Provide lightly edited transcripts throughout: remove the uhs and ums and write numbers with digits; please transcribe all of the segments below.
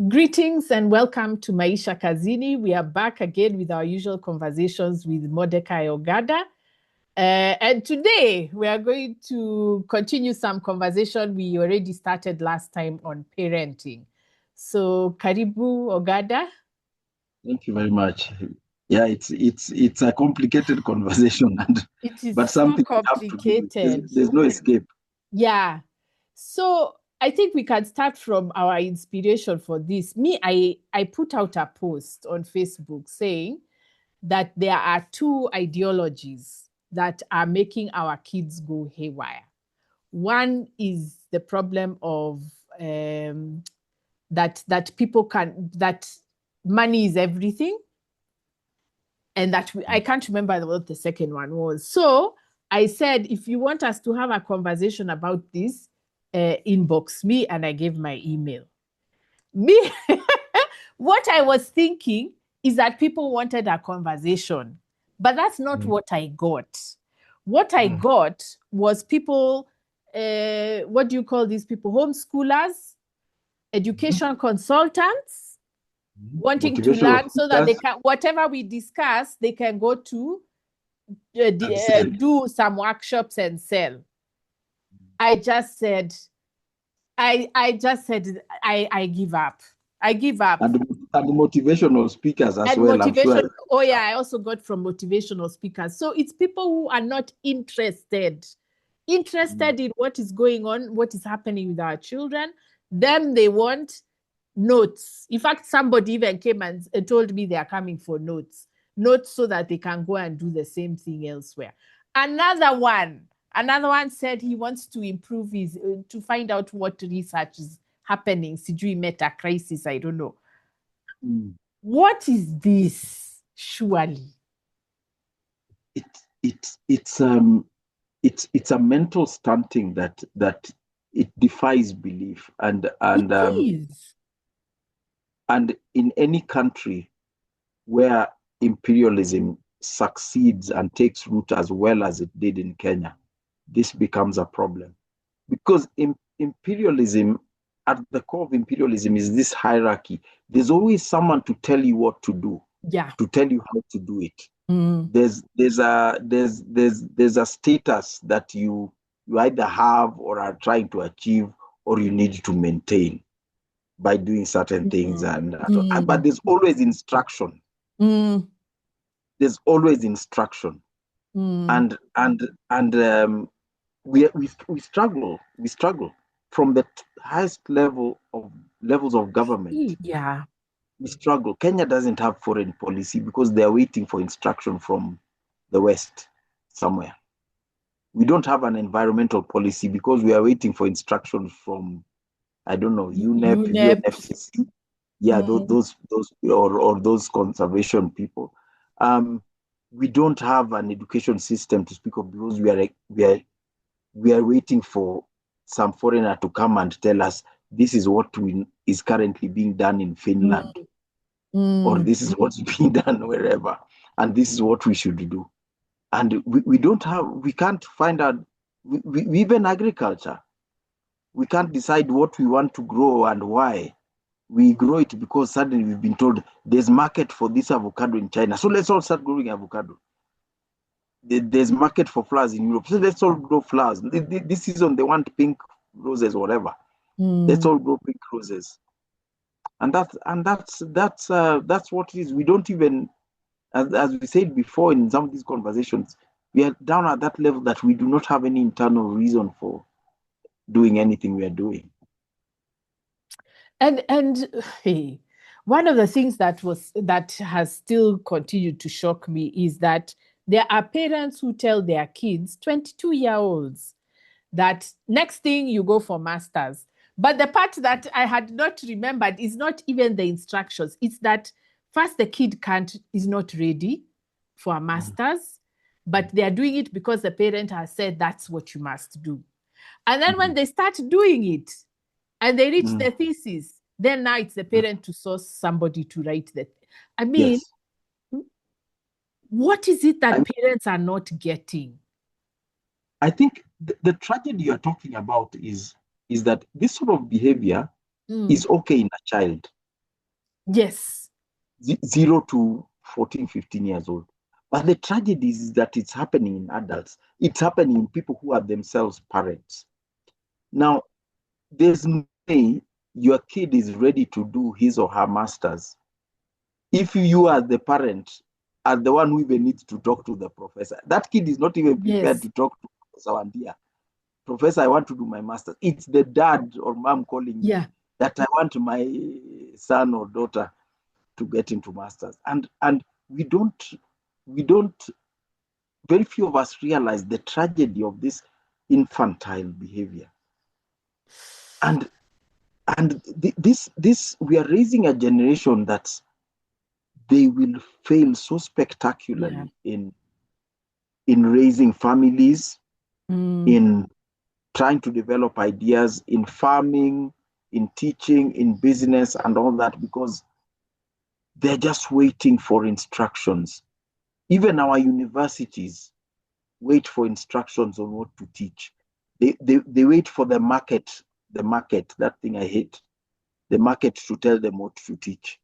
Greetings and welcome to Maisha Kazini. We are back again with our usual conversations with Mordecai Ogada. And today we are going to continue some conversation we already started last time on parenting. So, Karibu Ogada. Thank you very much. Yeah, it's a complicated conversation, It is but so something we have to do. complicated. There's no escape. Yeah. So I think we can start from our inspiration for this. I put out a post on Facebook saying that there are two ideologies that are making our kids go haywire. One is the problem of that money is everything, and I can't remember what the second one was. So I said, if you want us to have a conversation about this, inbox me, and I gave my email. What I was thinking is that people wanted a conversation, but that's not what I got. What I got was people, what do you call these people? Homeschoolers, education consultants, wanting to learn so that they can, whatever we discuss, they can go to do some workshops and sell. I just said, I give up. I give up. And motivational speakers as well. Motivation. I'm sure. Oh yeah, I also got from motivational speakers. So it's people who are not interested in what is going on, what is happening with our children. Them, they want notes. In fact, somebody even came and told me they are coming for notes so that they can go and do the same thing elsewhere. Another one said he wants to improve to find out what research is happening. Sijui meta crisis, I don't know. What is this? Surely, it's a mental stunting that it defies belief, and in any country where imperialism succeeds and takes root as well as it did in Kenya, this becomes a problem, because imperialism, at the core of imperialism, is this hierarchy. There's always someone to tell you what to do, to tell you how to do it. There's a status that you either have or are trying to achieve, or you need to maintain by doing certain things, but there's always instruction. There's always instruction, and we struggle from the highest levels of government. Yeah, we struggle. Kenya doesn't have foreign policy because they are waiting for instruction from the West somewhere. We don't have an environmental policy because we are waiting for instruction from, I don't know, UNEP, UNFCC. Yeah, those or those conservation people. We don't have an education system to speak of because we are waiting for some foreigner to come and tell us this is what is currently being done in Finland, or this is what's being done wherever, and this is what we should do. And we can't find out, even agriculture, we can't decide what we want to grow and why. We grow it because suddenly we've been told there's market for this avocado in China, so let's all start growing avocado. There's market for flowers in Europe, so let's all grow flowers. This season they want pink roses, whatever. Let's all grow pink roses. And that's what it is. We don't even, as we said before in some of these conversations, we are down at that level that we do not have any internal reason for doing anything we are doing. And hey, one of the things that has still continued to shock me is that there are parents who tell their kids, 22-year-olds, that next thing you go for masters. But the part that I had not remembered is not even the instructions. It's that first the kid is not ready for a master's, but they are doing it because the parent has said that's what you must do. And then when they start doing it and they reach the thesis, then now it's the parent to source somebody to write that. I mean, what is it that parents are not getting? I think the tragedy you're talking about is that this sort of behavior is okay in a child. Yes. 0 to 14, 15 years old. But the tragedy is that it's happening in adults. It's happening in people who are themselves parents. Now, there's no way your kid is ready to do his or her master's if you as the parent are the one who even needs to talk to the professor. That kid is not even prepared Yes. to talk to Professor Wandia. Professor, I want to do my master's. It's the dad or mom calling me Yeah. that I want my son or daughter to get into masters. And we don't very few of us realize the tragedy of this infantile behavior. And this we are raising a generation that they will fail so spectacularly in raising families, in trying to develop ideas, in farming, in teaching, in business, and all that, because they're just waiting for instructions. Even our universities wait for instructions on what to teach. They wait for the market, that thing I hate, the market to tell them what to teach.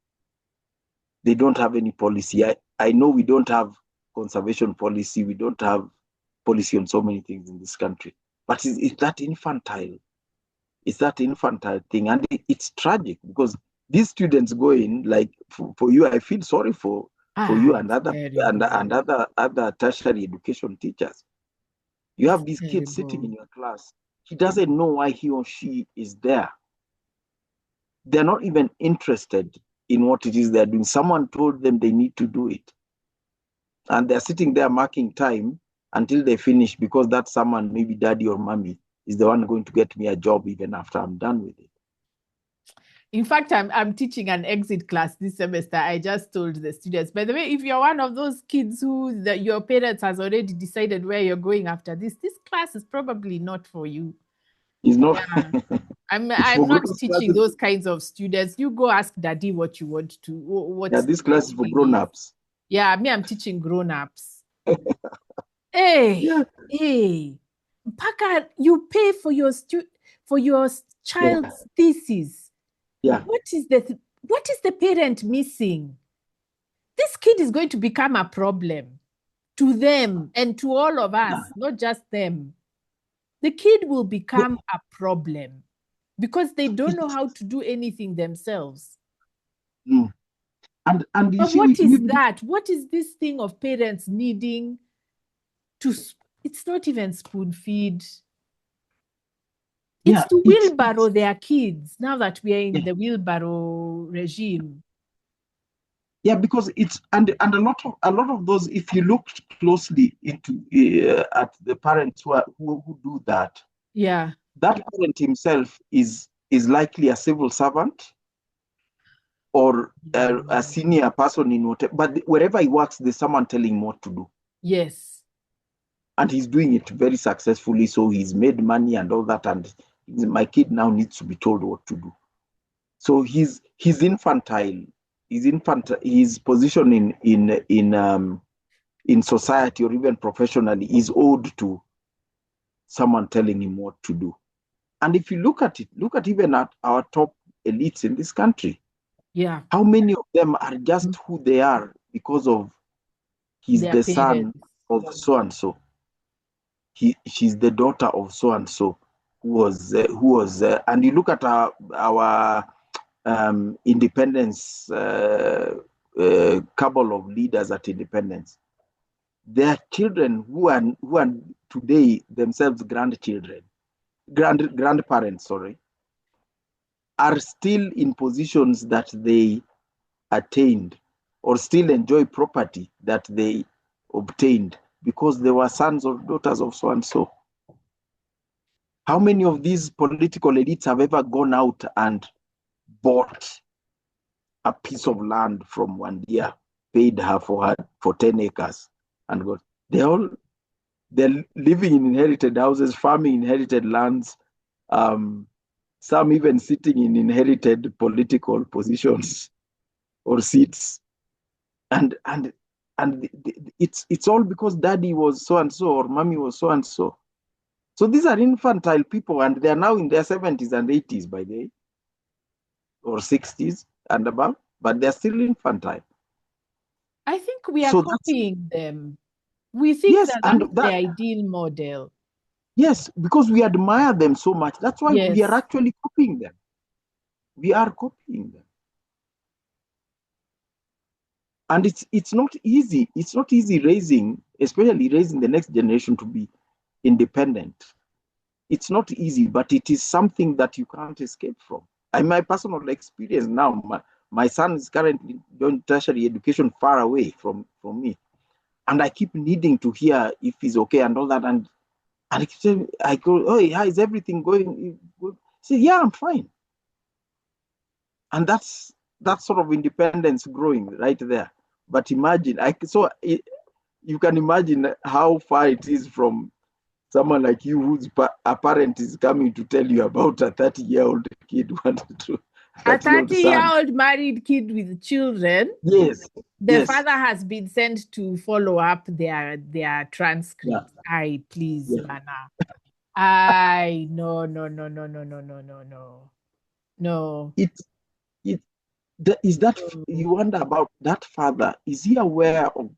They don't have any policy. I know we don't have conservation policy. We don't have policy on so many things in this country. But it's that infantile. It's that infantile thing. And it's tragic because these students go in, like for you, I feel sorry for you and It's other terrible. other tertiary education teachers. You It's have these kids sitting terrible. in your class. He doesn't know why he or she is there. They're not even interested in what it is they're doing. Someone told them they need to do it. And they're sitting there marking time until they finish because that someone, maybe daddy or mommy, is the one going to get me a job even after I'm done with it. In fact, I'm teaching an exit class this semester. I just told the students, by the way, if you're one of those kids who your parents has already decided where you're going after this class is probably not for you. It's not. Yeah. It's I'm for not grown teaching classes. those kinds of students. You go ask daddy what you want to, Yeah, what this your class is for thing is. grown-ups. Yeah, me, I'm teaching grown-ups. Hey, Yeah, hey, Paka, you pay for your yeah, child's thesis. yeah. What is the parent missing? This kid is going to become a problem to them and to all of us, not just them. The kid will become a problem because they don't know how to do anything themselves. Mm. And you But see, what is that? What is this thing of parents needing to? It's not even spoon feed. It's yeah, to it's wheelbarrow their kids now that we are in yeah, the wheelbarrow regime. yeah, because it's and a lot of those, if you look closely into at the parents who do that, Yeah. that parent himself is likely a civil servant or a senior person in whatever, but wherever he works, there's someone telling him what to do. Yes. And he's doing it very successfully. So he's made money and all that. And my kid now needs to be told what to do. So he's infantile. His position in society or even professionally is owed to someone telling him what to do. And if you look at it, look at even at our top elites in this country. Yeah. How many of them are just who they are because of he's Their the son parents. of so and so. She's the daughter of so and so who was and you look at our independence couple of leaders at independence. Their children who are today themselves grandchildren, grandparents, sorry, are still in positions that they attained or still enjoy property that they obtained because they were sons or daughters of so and so. How many of these political elites have ever gone out and bought a piece of land from Wandia, paid her for 10 acres, and got they're living in inherited houses, farming inherited lands, some even sitting in inherited political positions or seats, and it's all because daddy was so and so or mommy was so and so. So these are infantile people, and they are now in their 70s and 80s by the way, or 60s and above. but they're still infantile. I think we are So copying them. We think yes, that and that's the ideal model. yes, because we admire them so much. That's why we are Yes. actually copying them. We are copying them. And it's not easy. It's not easy raising, especially raising the next generation to be independent. It's not easy, but it is something that you can't escape from. My personal experience now, my son is currently doing tertiary education far away from me. And I keep needing to hear if he's okay and all that. And I keep saying, I go, oh, how is everything going? Good? Say, yeah, I'm fine. And that's that sort of independence growing right there. But imagine, you can imagine how far it is from someone like you whose a parent is coming to tell you about a 30-year-old kid wanted to A 30-year-old son. 30-year-old married kid with children. Yes, The yes, father has been sent to follow up their yeah, transcripts. I please, yeah. Mana. I no no no no no no no no no no. It it is that No. you wonder about that father. Is he aware of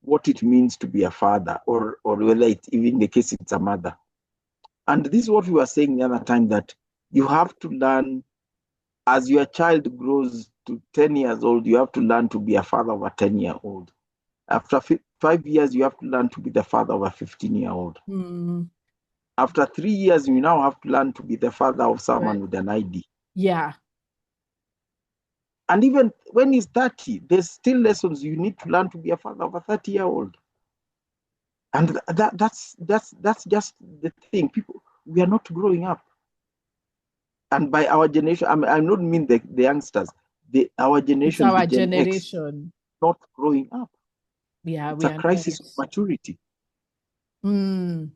what it means to be a father, or whether it's even in the case it's a mother? And this is what we were saying the other time, that you have to learn as your child grows to 10 years old, you have to learn to be a father of a 10-year-old. After 5 years, you have to learn to be the father of a 15-year-old. Mm. After 3 years, you now have to learn to be the father of someone with an ID. Yeah. And even when he's 30, there's still lessons you need to learn to be a father of a 30-year-old. And that's just the thing. People, we are not growing up. And by our generation, I don't mean the youngsters. Our It's generation, the our Gen X, generation. not growing up. Yeah, It's we a are crisis of not. maturity. Mm.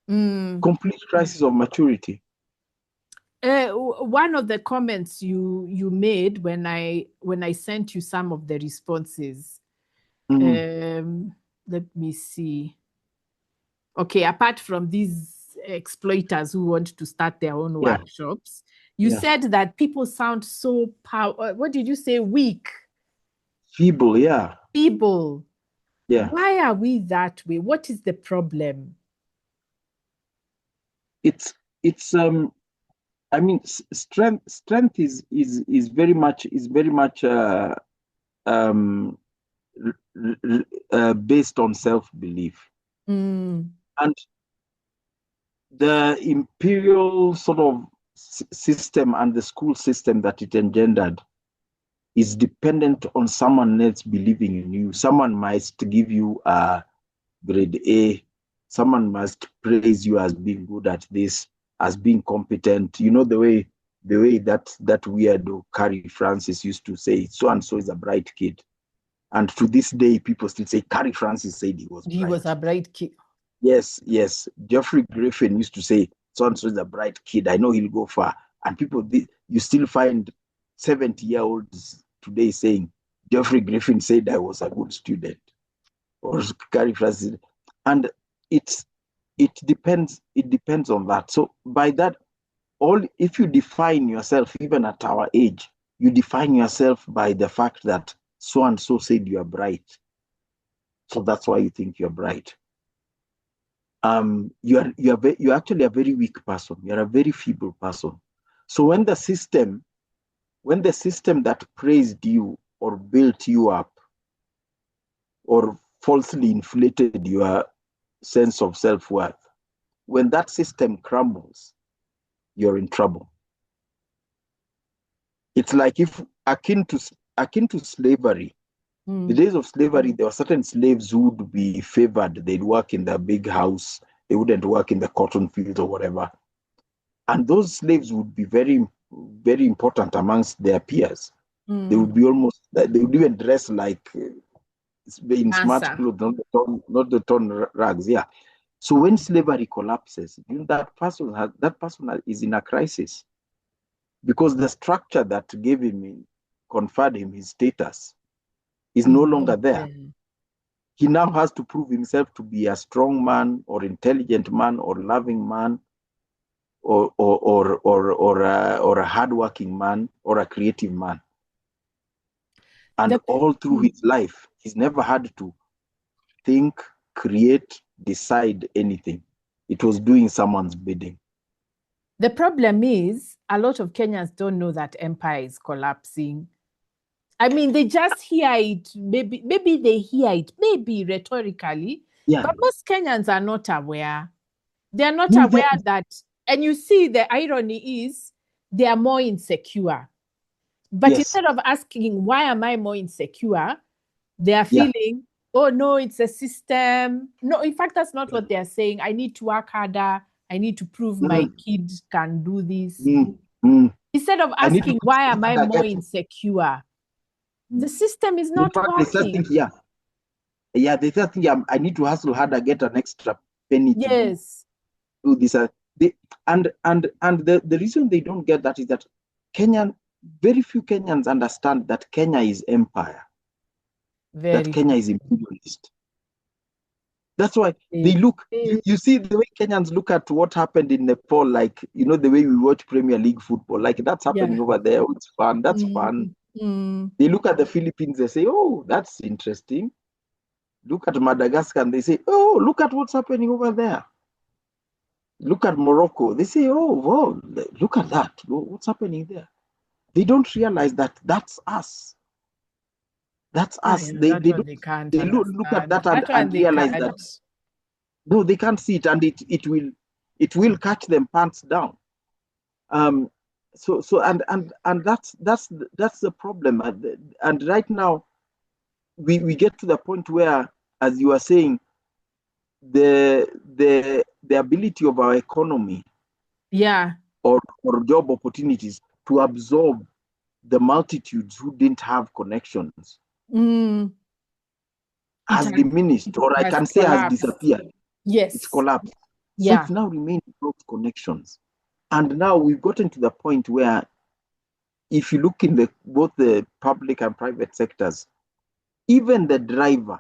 Mm. Complete crisis of maturity. One of the comments you made when I sent you some of the responses. Let me see. Okay, apart from these exploiters who want to start their own Yeah, workshops, you yeah. said that people sound so what did you say? Weak, Feeble, yeah, feeble. yeah. Why are we that way? What is the problem? It's I mean, strength is very much um based on self-belief. Mm. And the imperial sort of system and the school system that it engendered is dependent on someone else believing in you. Someone must give you a grade A. Someone must praise you as being good at this, as being competent. You know, the way that weirdo Carrie Francis used to say, so and so is a bright kid. And to this day, people still say Carrie Francis said he was He was bright. a bright kid. Yes, yes. Geoffrey Griffin used to say, so and so is a bright kid. I know he'll go far. And people, you still find 70-year-olds today saying, Geoffrey Griffin said I was a good student, or Carrie Francis. And it depends on that. So by that, if you define yourself, even at our age, you define yourself by the fact that so and so said you are bright. So that's why you think you're bright. You're actually a very weak person. You're a very feeble person. So when the system that praised you or built you up or falsely inflated your sense of self-worth, when that system crumbles, you're in trouble. It's like if akin to slavery. The days of slavery, there were certain slaves who would be favored. They'd work in the big house. They wouldn't work in the cotton fields or whatever. And those slaves would be very, very important amongst their peers. They would be they would even dress like in smart Answer. clothes, not the torn rags. Yeah. So when slavery collapses, that person is in a crisis, because the structure that conferred him his status is no Is not longer there. there. He now has to prove himself to be a strong man or intelligent man or loving man or a hardworking man or a creative man. And all through his life, he's never had to think, create, decide anything. It was doing someone's bidding. The problem is a lot of Kenyans don't know that empire is collapsing. I mean, they just hear it. Maybe they hear it, maybe rhetorically, but most Kenyans are not aware. They are not aware that, and you see the irony is they are more insecure. But instead of asking, why am I more insecure? They are feeling, oh no, it's a system. No, in fact, that's not what they are saying. I need to work harder. I need to prove my kid can do this. Instead of asking, why am I more insecure? The system is not working. They start thinking, I need to hustle harder, get an extra penny to do this. And the reason they don't get that is that very few Kenyans understand that Kenya is empire. That Kenya is imperialist. That's why they look, you see the way Kenyans look at what happened in Nepal, like, the way we watch Premier League football, like that's happening over there. Oh, it's fun. That's fun. They look at the Philippines, they say, oh, that's interesting. Look at Madagascar and they say, oh, look at what's happening over there. Look at Morocco. They say, oh, wow, look at that. What's happening there? They don't realize that that's us. That's us. They look at that and realize that no, they can't see it, and it will catch them pants down. So that's the problem. And right now we get to the point where, as you are saying, the ability of our economy or job opportunities to absorb the multitudes who didn't have connections has diminished, or I can say has disappeared. It's collapsed. So it's now remained without connections. And now we've gotten to the point where if you look in both the public and private sectors, even the driver,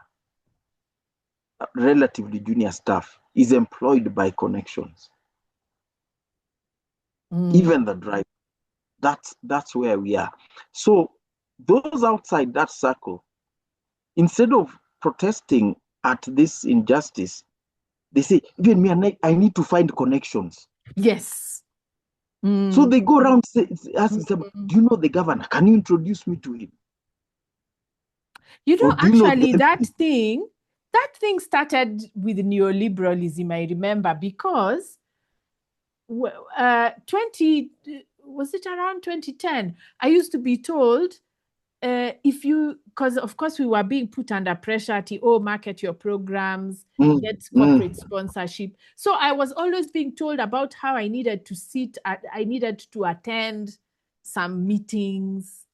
relatively junior staff, is employed by connections. Even the driver. That's where we are. So those outside that circle, instead of protesting at this injustice, they say, even me, I need to find connections. Yes. So they go around asking them, do you know the governor? Can you introduce me to him? Actually, that thing started with neoliberalism, I remember, because was it around 2010? I used to be told, because of course we were being put under pressure to market your programs, get corporate sponsorship. So I was always being told about how I needed to attend some meetings,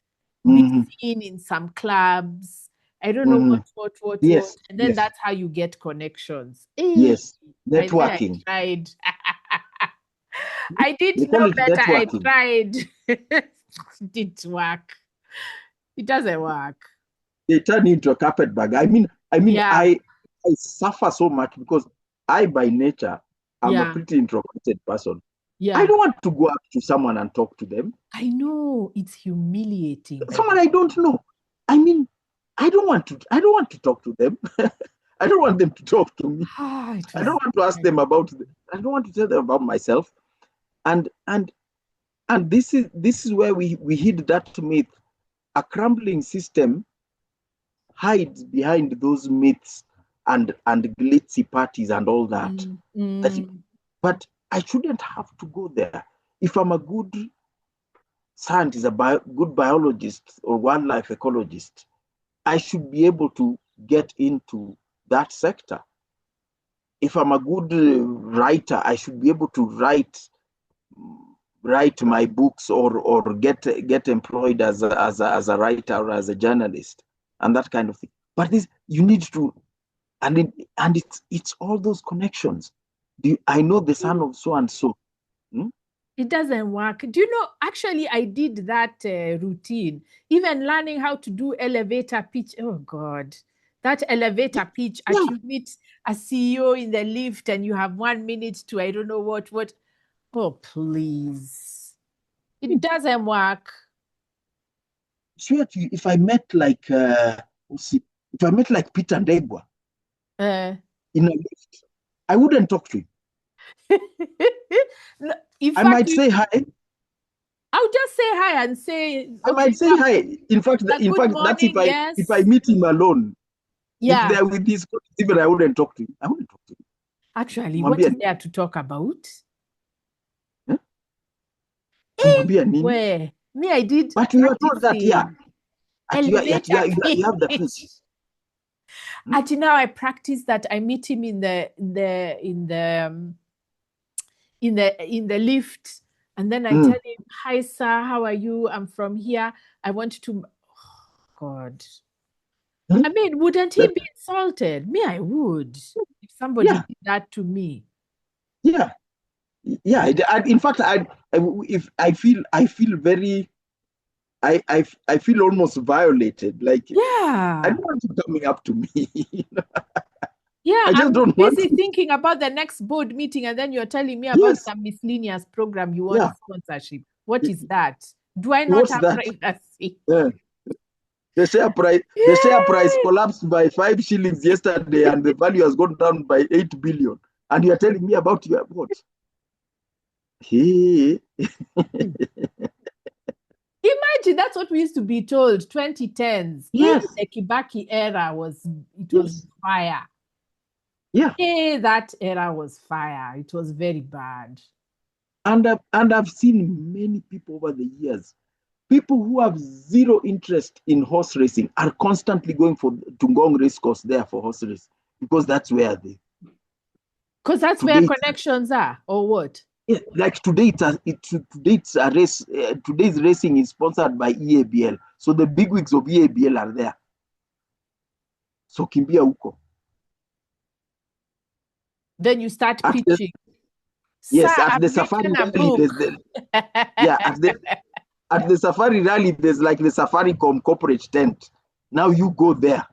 be seen in some clubs. I don't know what. And then that's how you get connections. Yes, networking. I tried. I did know better. Networking. I tried. It didn't work. It doesn't work. They turn into a carpetbagger. I suffer so much because I, by nature, I'm a pretty introverted person. I don't want to go up to someone and talk to them. I know, it's humiliating. Someone I don't know. I don't want to talk to them. I don't want them to talk to me. I don't want to ask them about them. I don't want to tell them about myself. And this is where we hid that myth. A crumbling system hides behind those myths and glitzy parties and all that. But I shouldn't have to go there. If I'm a good scientist, good biologist or wildlife ecologist, I should be able to get into that sector. If I'm a good writer, I should be able to write my books or get employed as a writer or as a journalist and that kind of thing. But you need to, and it's all those connections. I know the son of so and so. It doesn't work. Do you know, actually, I did that routine, even learning how to do elevator pitch. Oh, God. That elevator pitch, as you meet a CEO in the lift and you have 1 minute to, I don't know what. Oh, please. It doesn't work. swear to you, if I met like Peter Ndegwa in a lift, I wouldn't talk to him. No, in I fact, might say hi. I'll just say hi and say, I might say hi. In fact, good that's morning, yes. if I meet him alone. Yeah. If they're with his colleagues, even I wouldn't talk to him. I wouldn't talk to him. Actually, what is there to talk about? Where? Me, I did. But you are told that, yeah. You have the pitch. Actually, now I practice that. I meet him in the lift, and then I tell him, "Hi, sir. How are you? I'm from here. I want to." Oh, God. I mean, wouldn't he be insulted? Me, I would. If somebody did that to me. Yeah. Yeah. In fact, I feel very. I feel almost violated. Like, yeah, I don't want you coming up to me. Yeah, I just don't want busy thinking about the next board meeting, and then you're telling me about some miscellaneous program you want sponsorship. What is that? Do I not have privacy? Yeah. The share price collapsed by 5 shillings yesterday, and the value has gone down by 8 billion. And you're telling me about your what? Hey. Imagine that's what we used to be told. 2010s. Yes. The Kibaki era was fire. Yeah. That era was fire. It was very bad. And I've seen many people over the years. People who have zero interest in horse racing are constantly going for Tungong race course there for horse race, because that's where they. Because that's where connections are, or what? Yeah, like today it's a race. Today's racing is sponsored by EABL, so the bigwigs of EABL are there. So kimbia huko. Then you start pitching. At the safari rally, at the safari rally, there's like the Safaricom corporate tent. Now you go there,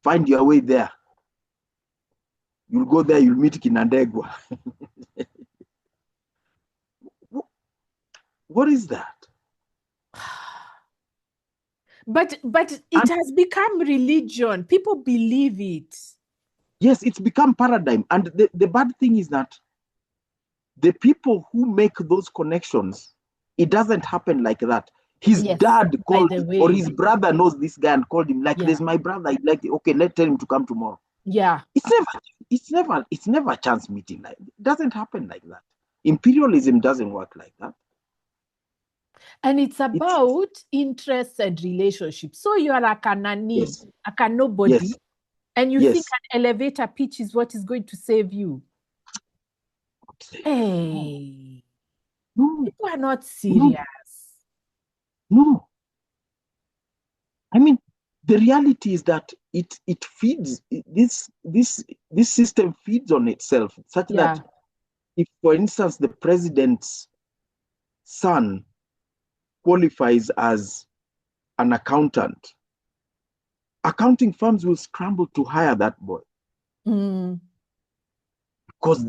find your way there. You'll go there, you'll meet Kinandegwa. What is that? But it has become religion. People believe it. Yes, it's become paradigm. And the bad thing is that the people who make those connections, it doesn't happen like that. His dad called, or his brother knows this guy and called him, like, there's my brother, okay, let's tell him to come tomorrow. Yeah. It's never a chance meeting. Like, it doesn't happen like that. Imperialism doesn't work like that. And it's about interests and relationships. So you are like a nanny, like a nobody, and you think an elevator pitch is what is going to save you. Hey, no, people are not serious. No. I mean, the reality is that it feeds, this system feeds on itself, such that if, for instance, the president's son qualifies as an accountant, accounting firms will scramble to hire that boy. Because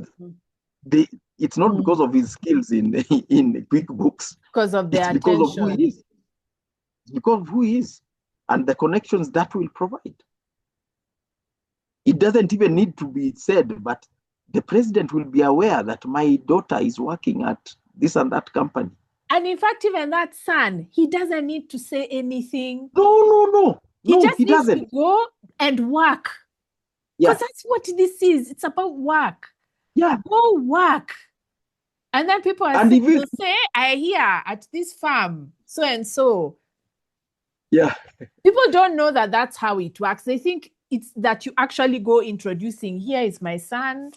it's not because of his skills in QuickBooks. Because of the attention. Because of who he is. It's because of who he is and the connections that will provide. It doesn't even need to be said, but the president will be aware that my daughter is working at this and that company. And in fact, even that son, he doesn't need to say anything. No. He just needs to go and work. Because that's what this is. It's about work. Yeah. Go work. And then people will say, I hear at this farm, so and so. Yeah. People don't know that that's how it works. They think it's that you actually go introducing, here is my son,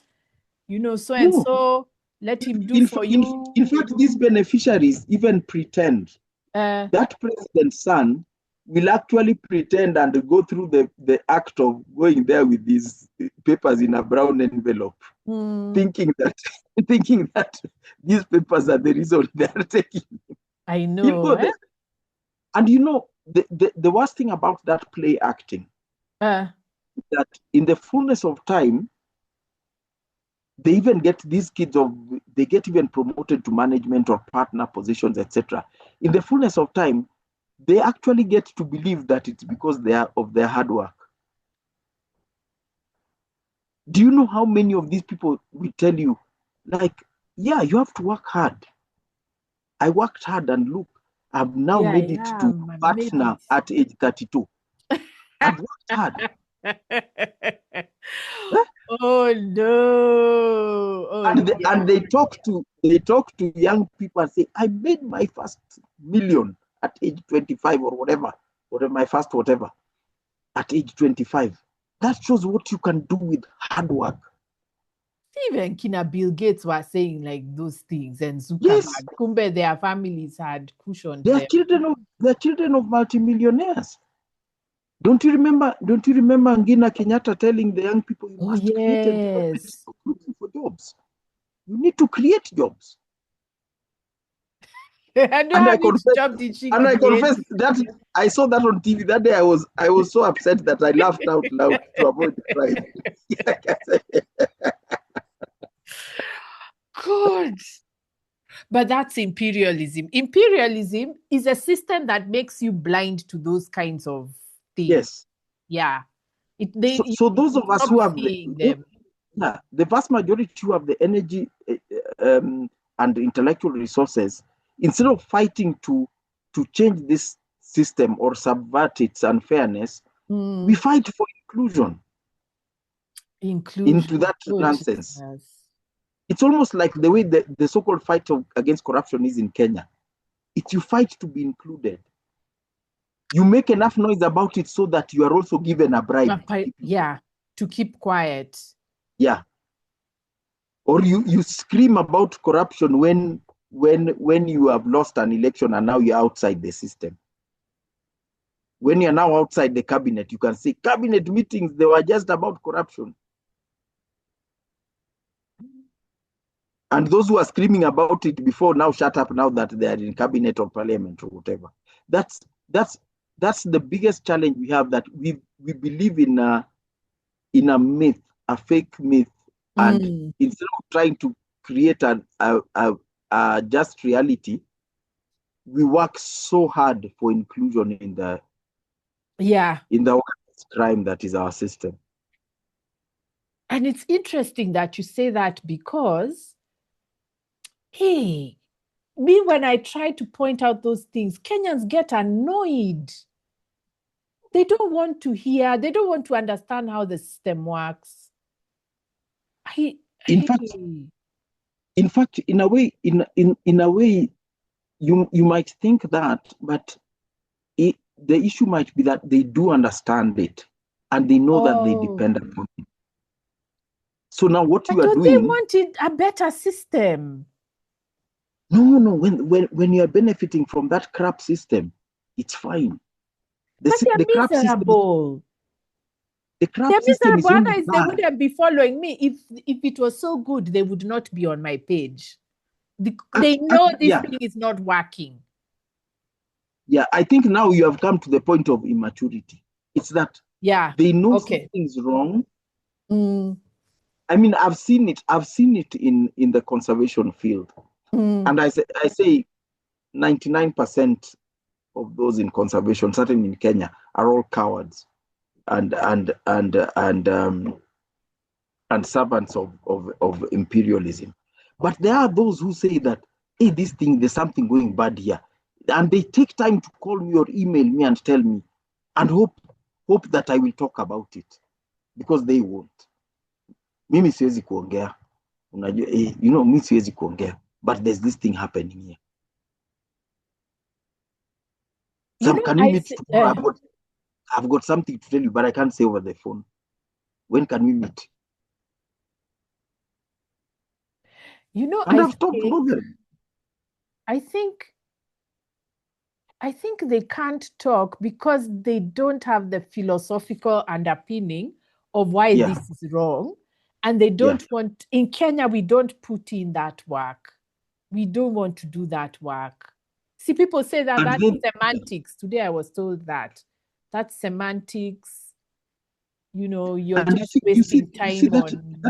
so and so, let him do for you. In fact, these beneficiaries even pretend. That president's son will actually pretend and go through the act of going there with these papers in a brown envelope, thinking that these papers are the reason they are taking. I know. And the worst thing about that play acting, that in the fullness of time, they even get these kids they get even promoted to management or partner positions, etc. In the fullness of time, they actually get to believe that it's because they are of their hard work. Do you know how many of these people will tell you, like, yeah, you have to work hard. I worked hard and look, I've now made it to partner at age 32. I've worked hard. Oh no! Oh, And they talk to young people and say, I made my first million at age 25 or whatever my first whatever at age 25. That shows what you can do with hard work. Even Kina Bill Gates were saying like those things, and Zuckerberg, Yes. Kumbe, their families had cushioned They are them. children of multimillionaires. Don't you remember Ngina Kenyatta telling the young people, you must create employment, stop looking for jobs. You need to create jobs. And I confess that I saw that on TV that day. I was so upset that I laughed out loud to avoid crying. God. But that's imperialism. Imperialism is a system that makes you blind to those kinds of things. Yes. Yeah. So those of us who have the vast majority who have the energy and intellectual resources, instead of fighting to change this system or subvert its unfairness, we fight for inclusion into that nonsense. Jesus. It's almost like the way the so-called fight against corruption is in Kenya. If you fight to be included, you make enough noise about it so that you are also given a bribe. To keep quiet. Yeah. Or you scream about corruption when you have lost an election and now you're outside the system. When you're now outside the cabinet, you can say cabinet meetings, they were just about corruption. And those who are screaming about it before now shut up now that they are in cabinet or parliament or whatever. That's the biggest challenge we have, that we believe in a myth, a fake myth, and instead of trying to create a just reality, we work so hard for inclusion in the organized crime that is our system. And it's interesting that you say that, because me, when I try to point out those things, Kenyans get annoyed. They don't want to hear, they don't want to understand how the system works. In fact, in a way, you might think that, but the issue might be that they do understand it and they know that they depend upon it. So now what you are doing... They wanted a better system. No. When you are benefiting from that crap system, it's fine. But they're miserable. The crap system is only bad. They wouldn't be following me. If it was so good, they would not be on my page. They know this thing is not working. Yeah, I think now you have come to the point of immaturity. It's that they know something's wrong. I mean, I've seen it in the conservation field. And I say 99% of those in conservation, certainly in Kenya, are all cowards and servants of imperialism. But there are those who say that, hey, this thing, there's something going bad here. And they take time to call me or email me and tell me, and hope that I will talk about it, because they won't. Mimi siwezi kuongea. Unajua, mimi siwezi kuongea, but there's this thing happening here. Sam, can we meet tomorrow? I've got something to tell you, but I can't say over the phone. When can we meet? And I've stopped bothering. I think they can't talk because they don't have the philosophical underpinning of why this is wrong. And they don't want... In Kenya, we don't put in that work. We don't want to do that work. See, people say that that's semantics. Today I was told that. That's semantics. You're just wasting time on...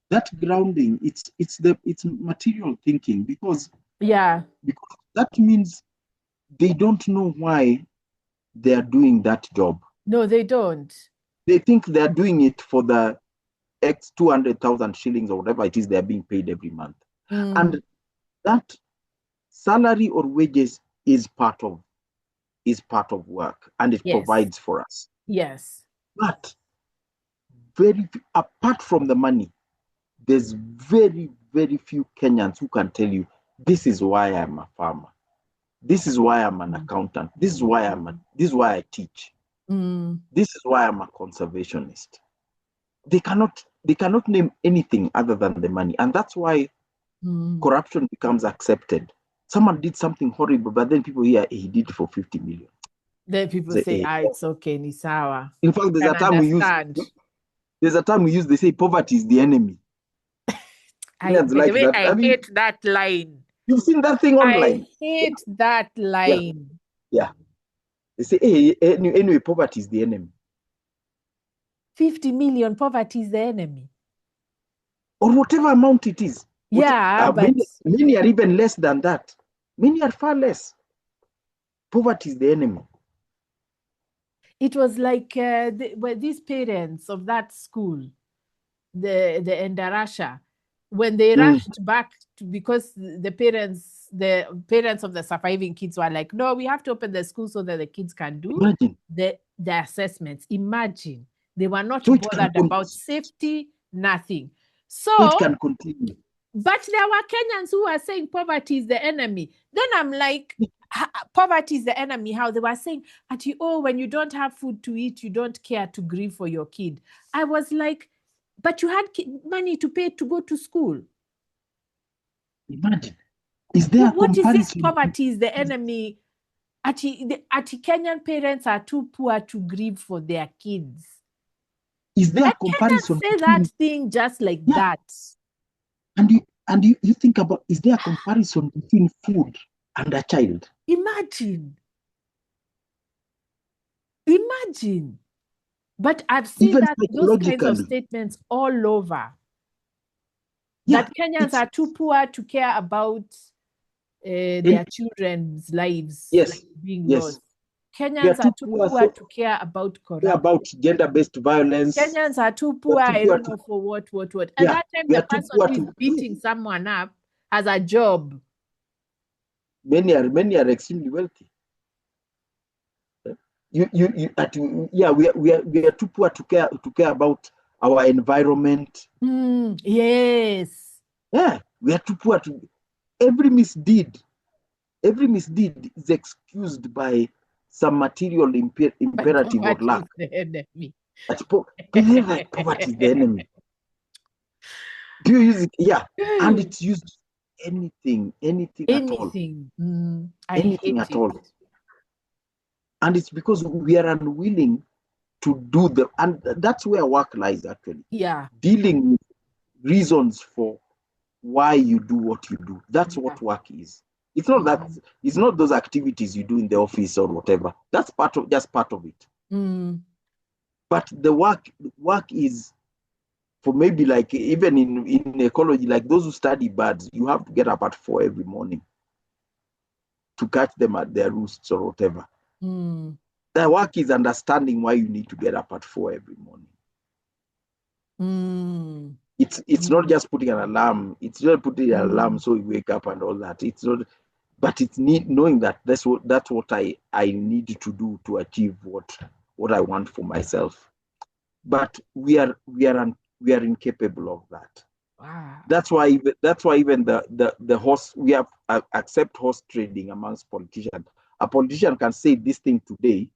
That grounding, it's material thinking, because that means they don't know why they are doing that job. No, they don't. They think they are doing it for the X 200,000 shillings or whatever it is they are being paid every month. And that salary or wages is part of work, and it provides for us. Yes. But apart from the money, there's very, very few Kenyans who can tell you, this is why I'm a farmer. This is why I'm an accountant. This is why I teach. This is why I'm a conservationist. They cannot name anything other than the money. And that's why corruption becomes accepted. Someone did something horrible, but then people hear, he did it for 50 million. Then people say, it's okay, ni sawa. In fact, there's a time we use, they say poverty is the enemy. I hate that line. You've seen that thing online? I hate that line. Yeah. They say, anyway, poverty is the enemy. 50 million, poverty is the enemy. Or whatever amount it is. Yeah, but many are even less than that. Many are far less. Poverty is the enemy. It was like these parents of that school, the Endarasha, when they rushed back because the parents of the surviving kids were like, no, we have to open the school so that the kids can do the assessments. Imagine. They were not bothered about safety, nothing. So it can continue. But there were Kenyans who were saying poverty is the enemy. Then I'm like, poverty is the enemy. How they were saying, when you don't have food to eat, you don't care to grieve for your kid. I was like, but you had money to pay to go to school. Imagine. Is there what is this poverty is the enemy? Kenyan parents are too poor to grieve for their kids. Is there a comparison? I can't say that thing just like that. And you think about, is there a comparison between food and a child? Imagine. But I've seen those kinds of statements all over. That Kenyans are too poor to care about their children's lives being lost. Kenyans are too poor to care about corruption. About gender-based violence. Kenyans are too poor, I don't know for what. And that time the person who is beating someone up has a job. Many are extremely wealthy. We are too poor to care about our environment. Yes. Yeah, we are too poor to. Every misdeed is excused by some material imperative or lack. Poverty is the enemy. Do you use it? Yeah. And it's used anything at all. Anything at all. And it's because we are unwilling to do and that's where work lies actually. Yeah. Dealing with reasons for why you do what you do. That's what work is. It's not that. It's not those activities you do in the office or whatever. That's just part of it. But the work is, for maybe like even in ecology, like those who study birds, you have to get up at 4 every morning to catch them at their roosts or whatever. The work is understanding why you need to get up at 4 every morning. It's not just putting an alarm. It's not putting an alarm so you wake up and all that. It's not, but it's knowing that that's what I need to do to achieve what I want for myself. But we are incapable of that. Wow. That's why even the horse, we have accept horse trading amongst politicians. A politician can say this thing today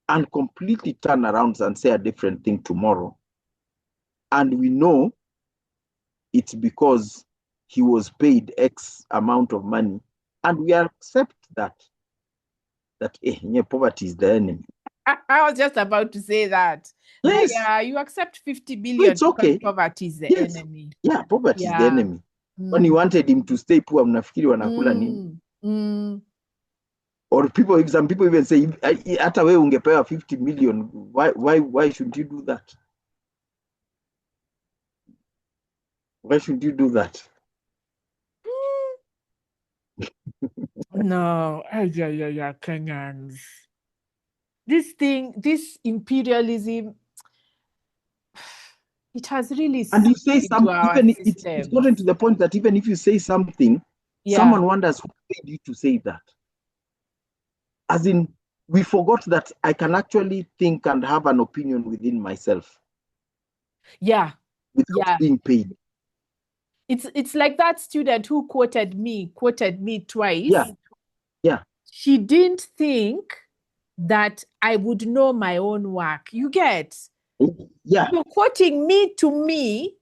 and completely turn around and say a different thing tomorrow. And we know it's because he was paid X amount of money, and we accept that poverty is the enemy. I was just about to say that. Yes. Yeah, you accept 50 billion it's okay. Because poverty is the enemy. Yeah, poverty is the enemy. When you wanted him to stay poor, mnafikiri wanakula nini? Or some people even say, hata wewe ungepewa 50 million, why should you do that? Why should you do that? No, yeah, Kenyans. This imperialism, it has really And you seeped say into our even it's systems. gotten to the point that even if you say something, Yeah. someone wonders who paid you to say that. As in, we forgot that I can actually think and have an opinion within myself Yeah. without Yeah. being paid. It's like that student who quoted me twice. Yeah. Yeah. She didn't think that I would know my own work. You get? Yeah. You're quoting me to me,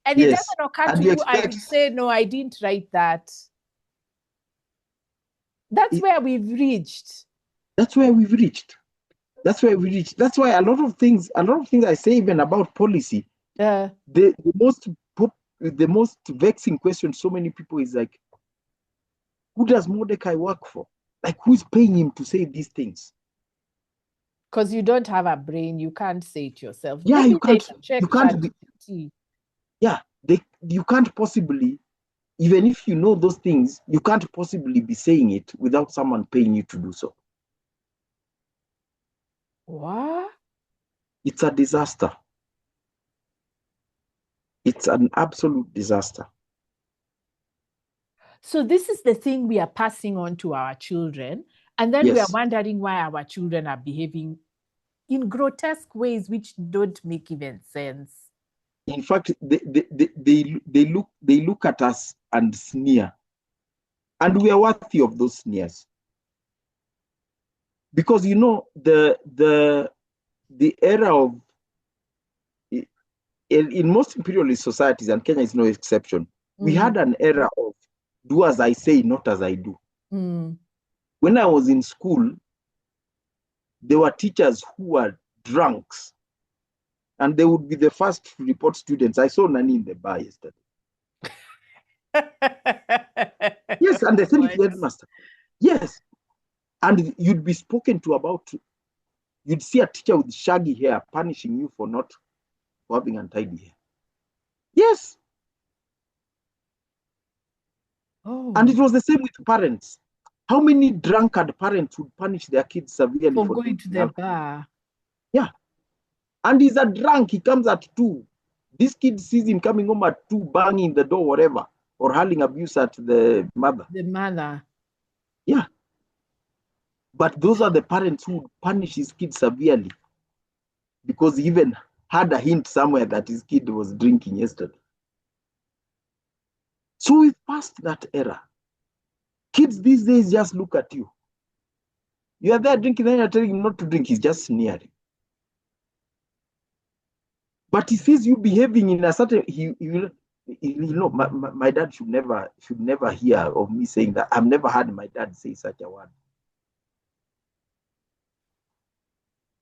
and it Yes. doesn't occur And to you you, I expect would say, no, I didn't write that. That's where we've reached. That's where we've reached. That's where we reach. That's why a lot of things I say even about policy, the most vexing question so many people is like, who does Mordecai work for? Like, who's paying him to say these things? Because you don't have a brain, you can't say it yourself. Yeah, Maybe you they can't. should check You can't be. ChatGPT. Yeah, you can't possibly. Even if you know those things, you can't possibly be saying it without someone paying you to do so. What? It's a disaster. It's an absolute disaster. So this is the thing we are passing on to our children. And then we are Yes. wondering why our children are behaving in grotesque ways which don't make even sense. In fact, they look at us and sneer. And we are worthy of those sneers. Because you know, the era of in most imperialist societies, and Kenya is no exception, we had an era of do as I say, not as I do. When I was in school, there were teachers who were drunks, and they would be the first to report students. I saw Nani in the bar yesterday. Yes, and they sent it to the headmaster. Yes, and you'd be spoken to about. You'd see a teacher with shaggy hair punishing you for not having untidy hair. Yes. Oh. And it was the same with parents. How many drunkard parents would punish their kids severely for going to the alcohol? bar? Yeah. And he's a drunk. He comes at 2. This kid sees him coming home at 2, banging the door, whatever, or hurling abuse at the mother. The mother. Yeah. But those are the parents who would punish his kid severely because he even had a hint somewhere that his kid was drinking yesterday. So we've passed that era. Kids these days just look at you. You are there drinking, then you're telling him not to drink. He's just sneering. But he sees you behaving in a certain, my dad should never hear of me saying that. I've never heard my dad say such a word.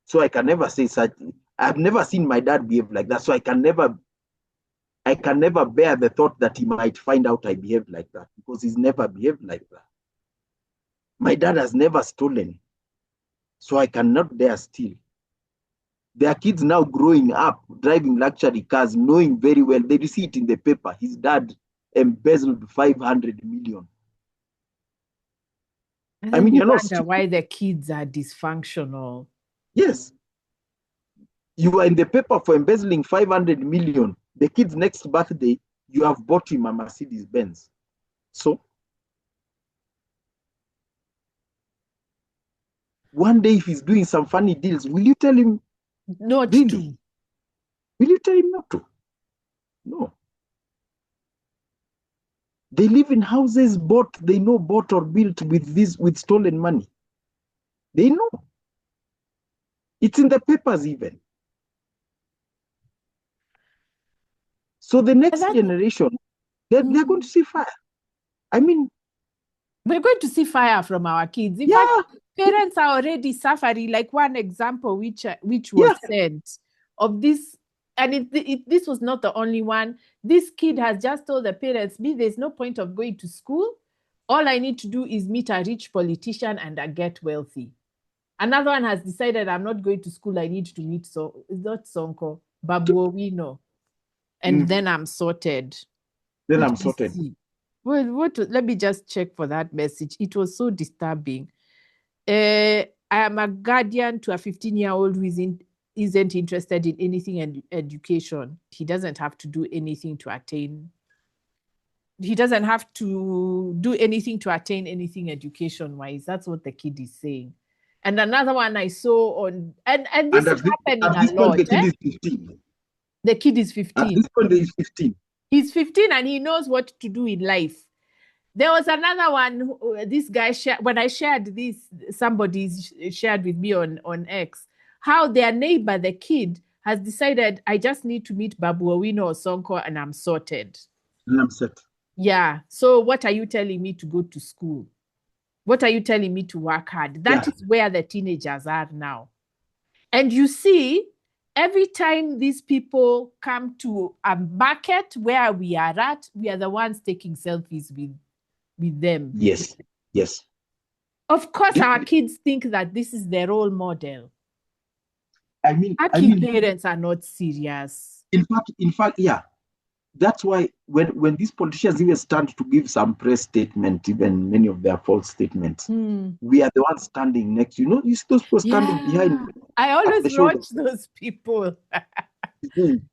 So I can never say such. I've never seen my dad behave like that. So I can never bear the thought that he might find out I behaved like that because he's never behaved like that. My dad has never stolen. So I cannot dare steal. There are kids now growing up, driving luxury cars, knowing very well, they see it in the paper, his dad embezzled 500 million. I mean, you wonder why the kids are dysfunctional. Yes. You are in the paper for embezzling 500 million. The kid's next birthday, you have bought him a Mercedes Benz. So, one day if he's doing some funny deals, will you tell him not to? Will you tell him not to? No. They live in houses bought or built with stolen money. They know. It's in the papers even. So the next generation, they're going to see fire. I mean, we're going to see fire from our kids. In fact, parents are already suffering. Like one example which was sent of this, and this was not the only one. This kid has just told the parents, there's no point of going to school. All I need to do is meet a rich politician and I get wealthy. Another one has decided, I'm not going to school. I need to meet it's not Sonko, Babu Owino. And then I'm sorted. Then I'm sorted. Well, let me just check for that message. It was so disturbing. I am a guardian to a 15-year-old who isn't interested in anything and education. He doesn't have to do anything to attain. He doesn't have to do anything to attain anything education-wise. That's what the kid is saying. And another one I saw on, and this is happening at this a point, lot. the kid is 15. The kid is At 15. this point, he is 15. He's 15 and he knows what to do in life. There was another one, this guy, when I shared this, somebody shared with me on X, how their neighbor, the kid, has decided, I just need to meet Babu Owino or Sonko and I'm sorted. And I'm set. Yeah. So what are you telling me to go to school? What are you telling me to work hard? That is where the teenagers are now. And you see, every time these people come to a market where we are at, we are the ones taking selfies with them. Yes, yes. Of course, our kids think that this is their role model. I mean, parents are not serious. In fact, yeah. That's why when these politicians even stand to give some press statement, even many of their false statements, we are the ones standing next. You see those people standing behind. I always watch those people.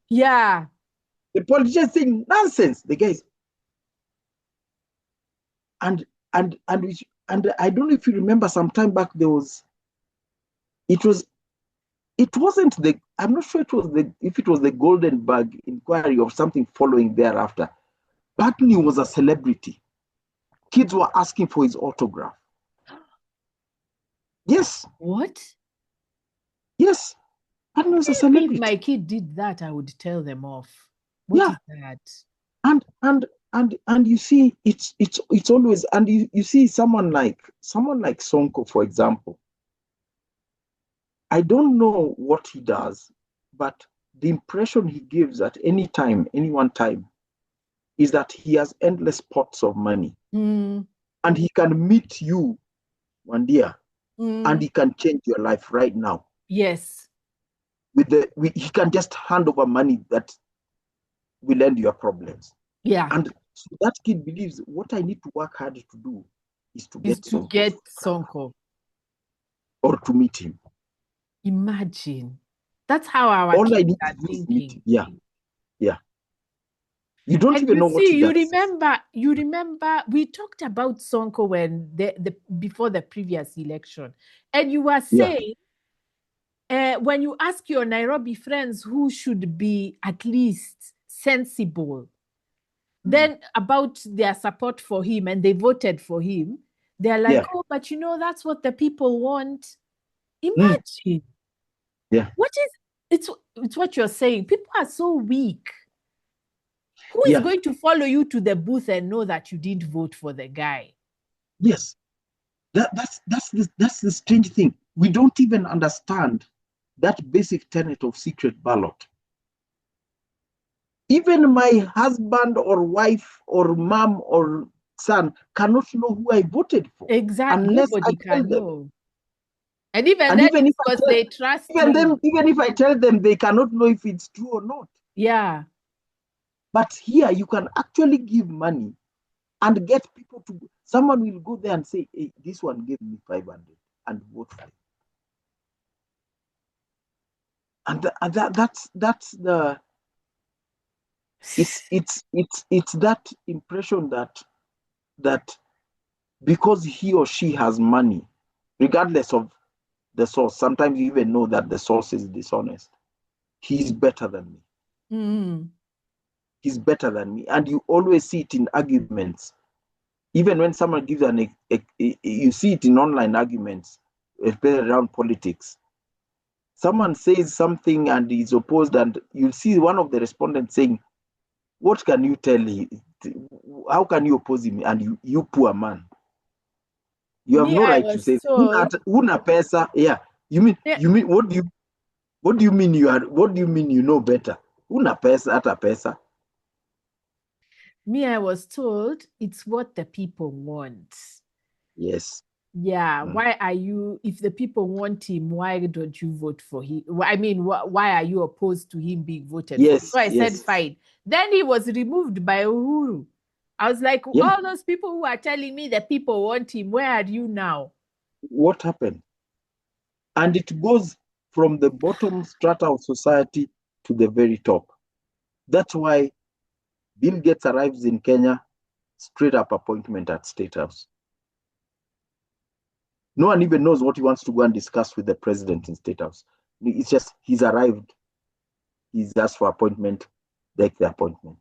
Yeah. The politicians saying nonsense. The guys. And I don't know if you remember some time back it wasn't the, I'm not sure if it was the Golden Bag inquiry or something following thereafter. Patney was a celebrity. Kids were asking for his autograph. Yes. What? Yes. Patney was a celebrity. If my kid did that, I would tell them off. What is that? And you see, it's always, and you see someone like Sonko, for example. I don't know what he does, but the impression he gives at any one time, is that he has endless pots of money. And he can meet you one day, and he can change your life right now. Yes. He can just hand over money that will end your problems. Yeah. And so that kid believes what I need to work hard to do is to get Sonko. Or to meet him. Imagine. That's how our all kids I need are to do is thinking. meet him. Yeah. You don't even know what he does. You remember we talked about Sonko when before the previous election, and you were saying when you ask your Nairobi friends who should be at least sensible, then about their support for him, and they voted for him, they're like, oh, but that's what the people want. Imagine. Yeah. It's what you're saying. People are so weak. Who is going to follow you to the booth and know that you didn't vote for the guy? Yes. That's the strange thing. We don't even understand that basic tenet of secret ballot. Even my husband or wife or mom or son cannot know who I voted for. Exactly. Unless nobody I tell can them. know. And even then, it's because they trust even if I tell them, they cannot know if it's true or not. Yeah. But here you can actually give money and get people to. Someone will go there and say, "Hey, this one gave me 500," and vote for it. And that's the. It's that impression that because he or she has money, regardless of the source, sometimes you even know that the source is dishonest. He's better than me. He's better than me. And you always see it in arguments. Even when someone gives you see it in online arguments, especially around politics. Someone says something and is opposed, and you'll see one of the respondents saying, what can you tell him? How can you oppose him? And you poor man. You have no right to say, una pesa. Yeah. You mean what do you mean you know better? Una pesa ata pesa. Me, I was told it's what the people want. Yes. Yeah. Why are you, if the people want him, why don't you vote for him? I mean, why are you opposed to him being voted for? So I said, fine. Then he was removed by Uhuru I was like, Yeah. all those people who are telling me the people want him, where are you now? What happened? And it goes from the bottom strata of society to the very top. That's why Bill Gates arrives in Kenya, straight up appointment at State House. No one even knows what he wants to go and discuss with the president in State House. It's just he's arrived, he's asked for appointment, take the appointment.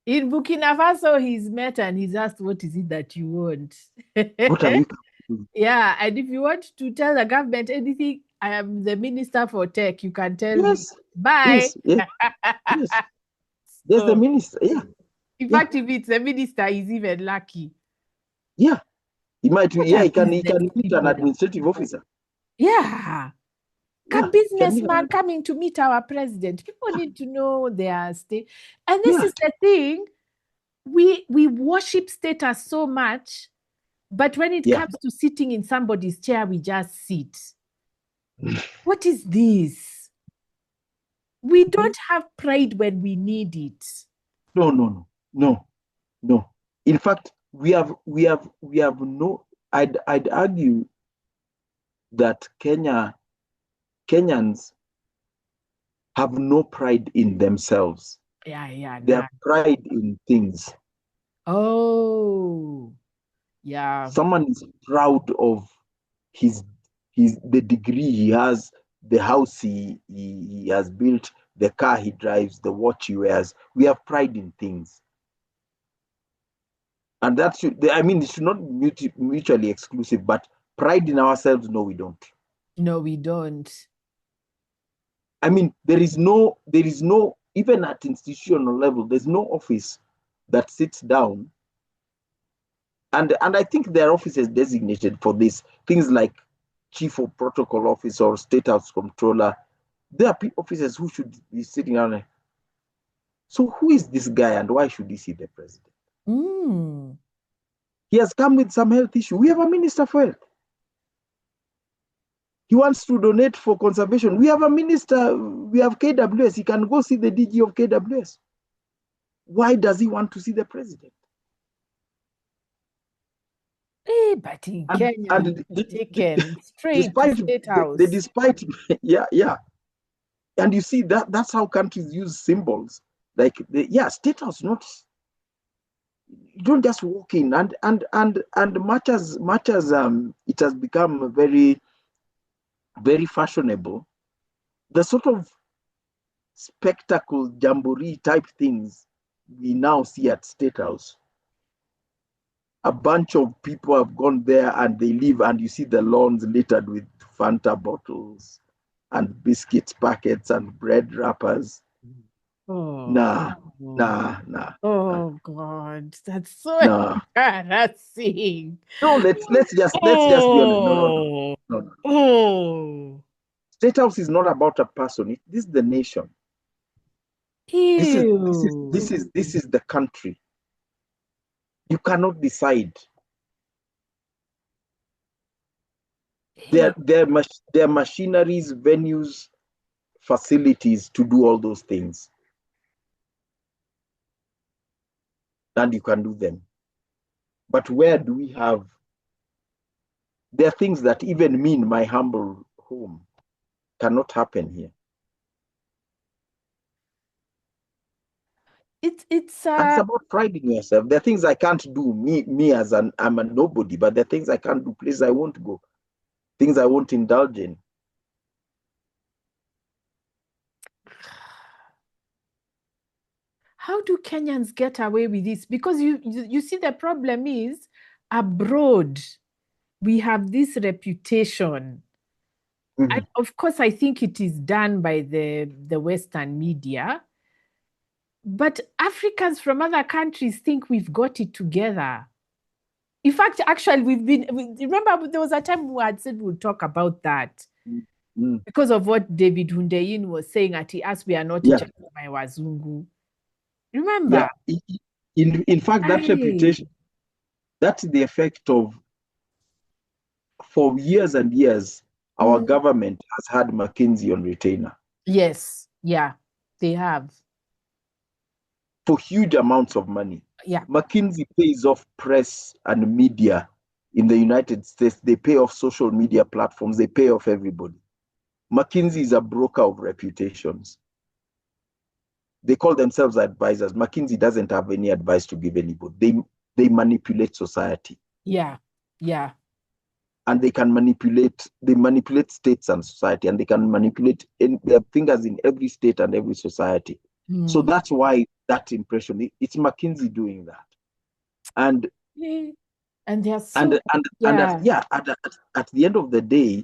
In Burkina Faso, he's met and he's asked, what is it that you want? What are you doing? Yeah, and if you want to tell the government anything, I am the minister for tech. You can tell me. Yes, Bye. yes. There's the So, minister. Yeah, in yeah, fact, if it's the minister, he's even lucky. yeah. He might. What Yeah, are he can business meet an people? administrative officer. Yeah. Yeah, A he can meet businessman coming to meet our president. People need to know their state. And this Yeah, is the thing. We worship status so much, but when it yeah. comes to sitting in somebody's chair, we just sit. What is this? We don't have pride when we need it. No. In fact, we have no. I'd argue that Kenyans have no pride in themselves. Yeah. They have pride in things. Oh, yeah. Someone is proud of his the degree he has, the house he has built, the car he drives, the watch he wears. We have pride in things. And that should, I mean, it should not be mutually exclusive, but pride in ourselves, no, we don't. No, we don't. I mean, there is no, even at institutional level, there's no office that sits down. And I think there are offices designated for this, things like chief of protocol office or state house controller. There are officers who should be sitting down. So who is this guy and why should he see the president? He has come with some health issue. We have a minister for health. He wants to donate for conservation. We have a minister, we have KWS. He can go see the DG of KWS. Why does he want to see the president? But in Kenya, taken straight to State House. Despite, yeah. And you see, that's how countries use symbols. Like, State House, not, you don't just walk in. And much as it has become very, very fashionable, the sort of spectacle, jamboree type things we now see at State House. A bunch of people have gone there and they leave, and you see the lawns littered with Fanta bottles and biscuits packets and bread wrappers. Nah. Oh God, that's so embarrassing. No, let's just be honest. No. State House is not about a person. This is the nation. This is the country. You cannot decide. There are machineries, venues, facilities to do all those things. And you can do them. But where do we have? There are things that even me in my humble home cannot happen here. It's about priding yourself. There are things I can't do. Me as I'm a nobody, but there are things I can't do, places I won't go, things I won't indulge in. How do Kenyans get away with this? Because you see, the problem is abroad, we have this reputation. And of course, I think it is done by the Western media. But Africans from other countries think we've got it together. In fact, actually, remember, there was a time we had said we'll talk about that. Because of what David Hundeyin was saying, at us, we are not by Wazungu. Remember? Yeah. In fact, that reputation, that's the effect of, for years and years, our government has had McKinsey on retainer. Yes, yeah, they have. for huge amounts of money. Yeah. McKinsey pays off press and media in the United States. They pay off social media platforms. They pay off everybody. McKinsey is a broker of reputations. They call themselves advisors. McKinsey doesn't have any advice to give anybody. They manipulate society. Yeah. Yeah. And they manipulate states and society, and they can manipulate their fingers in every state and every society. So that's why that impression, it's McKinsey doing that. And they're so, at the end of the day,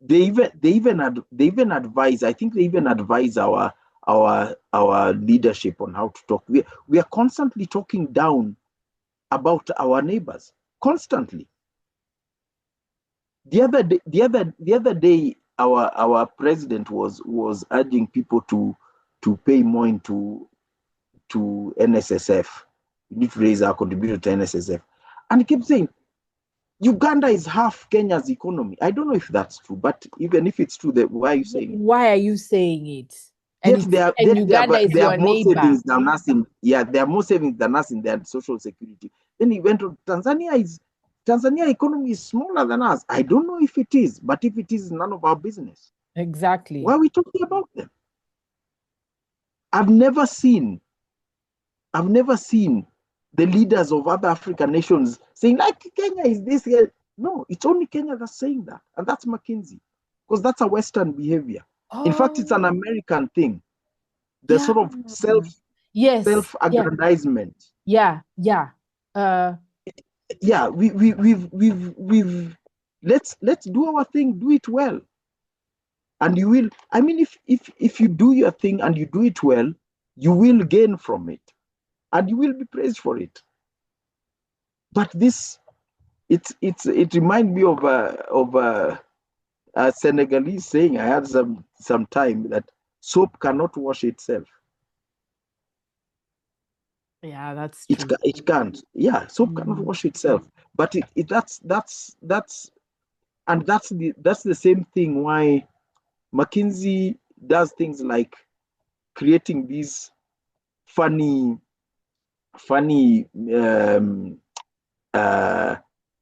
they even advise. I think they even advise our leadership on how to talk. We are constantly talking down about our neighbors, constantly. The other day, our president was urging people to pay more into NSSF. We need to raise our contribution to NSSF, and he kept saying Uganda is half Kenya's economy. I don't know if that's true, but even if it's true, why are you saying it? Why are you saying it? And Uganda is your neighbor. Savings than us in, they are more savings than us in their social security. Then he went to Tanzania economy is smaller than us. I don't know if it is, but if it is, none of our business. Exactly. Why are we talking about them? I've never seen the leaders of other African nations saying, like, Kenya is this here. No, it's only Kenya that's saying that. And that's McKinsey. Because that's a Western behavior. In fact, it's an American thing. The sort of self-aggrandizement. Yeah. Let's do our thing, do it well. And you will, I mean, if you do your thing and you do it well, you will gain from it. And you will be praised for it. But it reminds me of a Senegalese saying I had some time, that soap cannot wash itself. Yeah, that's true. It can't. Yeah, soap cannot wash itself. But that's the same thing why McKinsey does things like creating these funny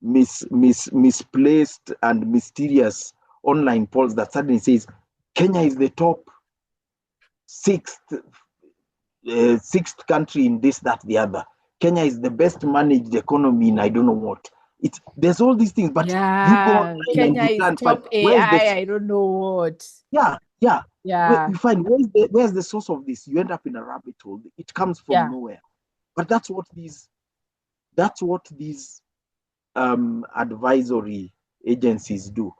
misplaced and mysterious online polls that suddenly says Kenya is the top sixth country in this, that, the other. Kenya is the best managed economy in I don't know what. There's all these things, but you go Kenya is top AI, I don't know what. Yeah. You find where's the source of this? You end up in a rabbit hole. It comes from nowhere. But that's what these advisory agencies do.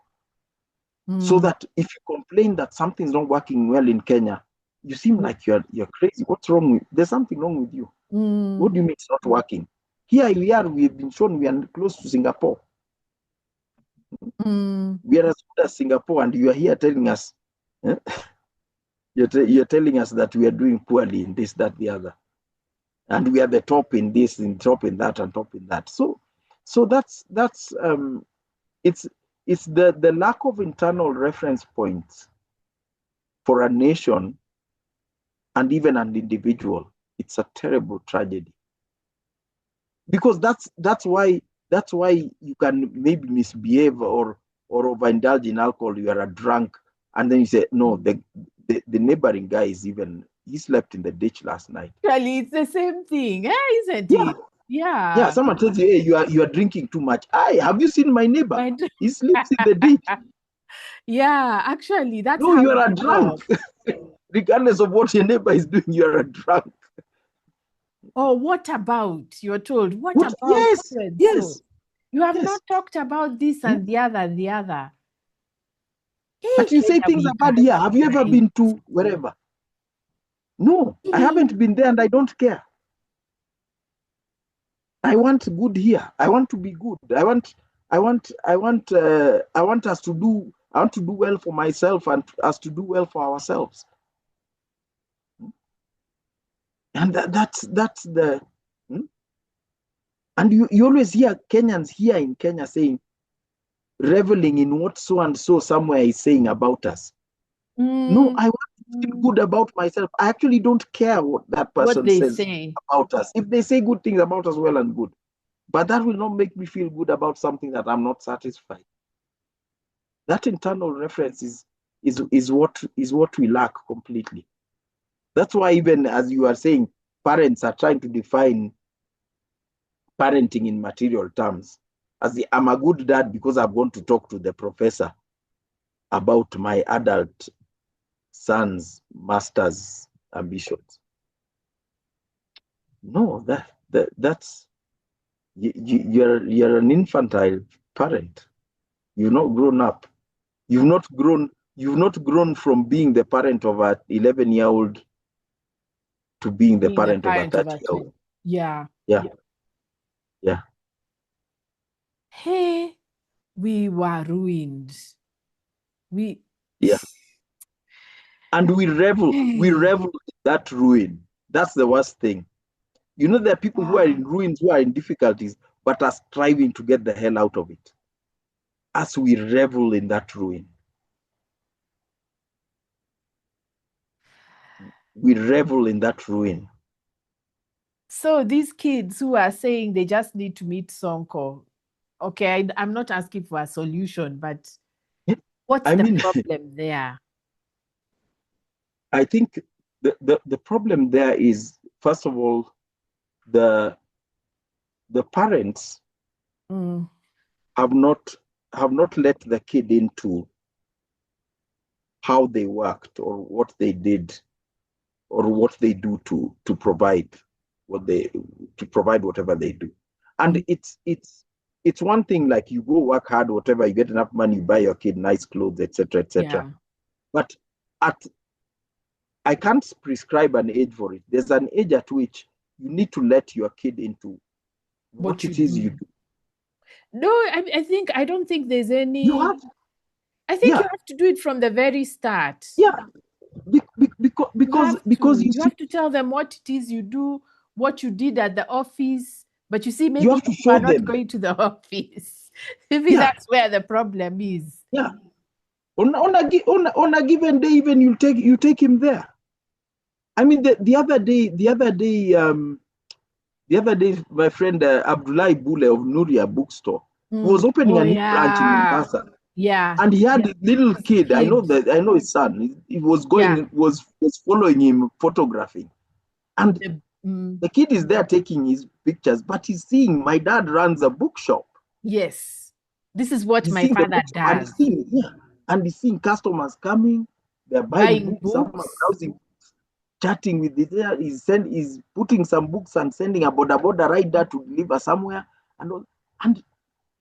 So that if you complain that something's not working well in Kenya, you seem like you're crazy. What's wrong there's something wrong with you. What do you mean it's not working? Here we've been shown we are close to Singapore. We are as good as Singapore, and you are here telling us you're telling us that we are doing poorly in this, that, the other. And we are the top in this, and top in that, and top in that. So that's it's the lack of internal reference points for a nation and even an individual. It's a terrible tragedy. Because that's why you can maybe misbehave or overindulge in alcohol. You are a drunk, and then you say, no, the neighboring guy he slept in the ditch last night. Actually, it's the same thing, isn't it? Yeah. Someone tells you, hey, you are drinking too much. Have you seen my neighbor? He sleeps in the ditch. Yeah, actually, that's no, you are a drunk. Regardless of what your neighbor is doing, you are a drunk. Oh, what about? You're told. What about? Yes. You have not talked about this and the other and the other. But you say things are bad here. Have you ever been to wherever? No, I haven't been there, and I don't care. I want good here. I want to be good. I want us to do. I want to do well for myself and us to do well for ourselves. And that's the. And you always hear Kenyans here in Kenya saying, reveling in what so and so somewhere is saying about us. No, Mm, I want to feel good about myself. I actually don't care what that what person they says say. about us. If they say good things about us, well and good. But that will not make me feel good about something that I'm not satisfied. That internal reference is what we lack completely. That's why, even as you are saying, parents are trying to define parenting in material terms. I'm a good dad because I've gone to talk to the professor about my adult son's master's ambitions. No, that's you're an infantile parent. You've not grown up. You've not grown from being the parent of an 11-year-old to being the Being the parent of a parent of a 30-year-old. 20. Yeah. Yeah, yeah, Hey, we were ruined. We, yeah. And we hey, revel in that ruin. That's the worst thing. You know, there are people who are wow. in ruins, who are in difficulties, but are striving to get the hell out of it. As we revel in that ruin, we revel in that ruin. So these kids who are saying they just need to meet Sonko, okay, I'm not asking for a solution, but what's I the mean, problem there? I think the problem there is, first of all, the the parents Mm, have not let the kid into how they worked or what they did or what they do to provide what they to provide whatever they do. And mm, it's one thing, like, you go work hard, whatever, you get enough money, you buy your kid nice clothes, etc., etc. yeah, But at I can't prescribe an age for it. There's an age at which you need to let your kid into what what you it is you do. do. No, I don't think there's You any, have, I think you yeah, have to do it from the very start. yeah, because You have to tell them what it is you do, what you did at the office. But you see, you maybe have you to are show not them. going to the office. Maybe Yeah, that's where the problem is. yeah. On a given day, even you take him there. I mean, the other day, my friend Abdullah Bule of Nuria Bookstore, he was opening Oh a new branch in yeah, Mombasa, yeah. and he had a little As a kid. kid, I know his son. He was yeah. going was following him, photographing, and The, mm, the kid is there taking his pictures, but he's seeing my dad runs a bookshop. yes, this is what He's my seeing the father bookshop, and does. he's seeing customers coming. They're buying Buying books. Some are books. browsing, chatting with it. He's putting some books and sending a boda rider to deliver somewhere, and all. And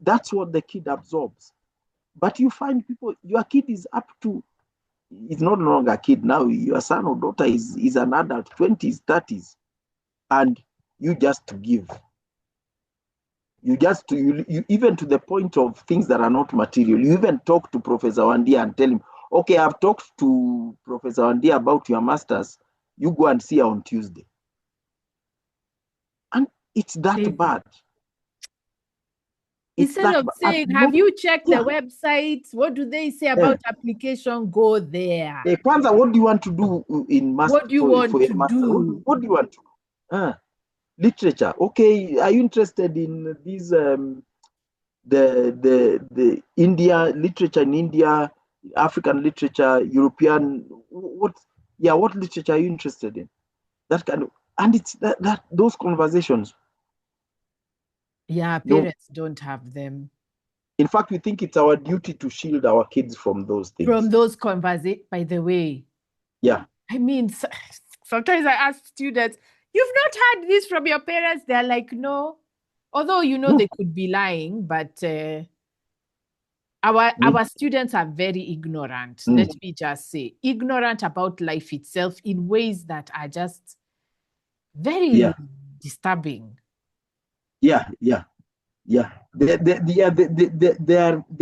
that's what the kid absorbs. But you find people, your kid is up to, he's no longer a kid now. Your son or daughter is an adult, 20s, 30s, and you just give. You even, to the point of things that are not material. You even talk to Professor Wandia and tell him, okay, I've talked to Professor Wandia about your masters. You go and see her on Tuesday. And it's that They, bad. It's instead that of bad. saying, have you checked the Yeah, website? What do they say yeah. about application? Go there. Kwanza, what do you want to do in What do you for want your to master? do? What do you want to do? Literature. Okay, are you interested in these the India literature in India, African literature, European, what literature are you interested in? That kind of, and it's that those conversations. Yeah, No, parents don't have them. in fact, we think it's our duty to shield our kids from those From things. those conversations, by the way, Yeah. I mean, sometimes I ask students, you've not heard this from your parents? They're like, no. Although, No. they could be lying, but Mm, our students are very ignorant. mm, Let me just say, ignorant about life itself in ways that are just very yeah. disturbing. Yeah. Yeah. Yeah. They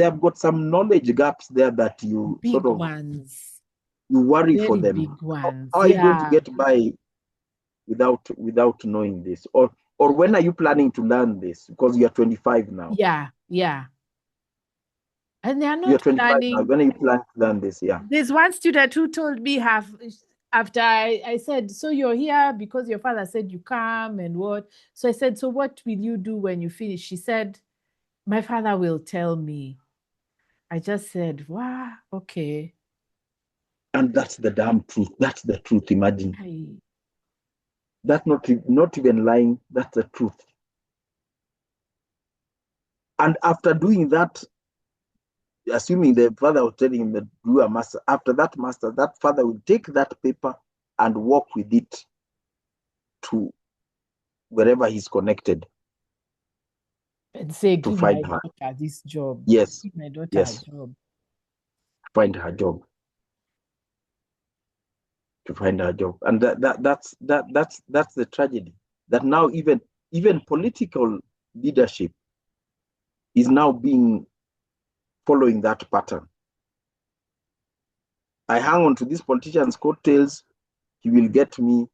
have got some knowledge gaps there that you sort Big of, ones, you worry for very them. big How ones. are you going to Yeah, get by without knowing this? Or when are you planning to learn this? Because you're 25 now. yeah, yeah. And they are You're not 25 now. planning. When are you planning to learn this? Yeah. There's one student who told me after I said, so you're here because your father said you come and what? So I said, so what will you do when you finish? She said, my father will tell me. I just said, wow, okay. And that's the damn truth. That's the truth. Imagine. Aye. That's not even lying. That's the truth. And after doing that, assuming the father was telling him that do a master, after that master, that father will take that paper and walk with it to wherever he's connected And say, to give find my her. daughter this job. Yes. Give my daughter Yes. a job. Find her job. To find her job. And that's the tragedy. That now even political leadership is now following that pattern. I hang on to this politician's coattails, he will get me,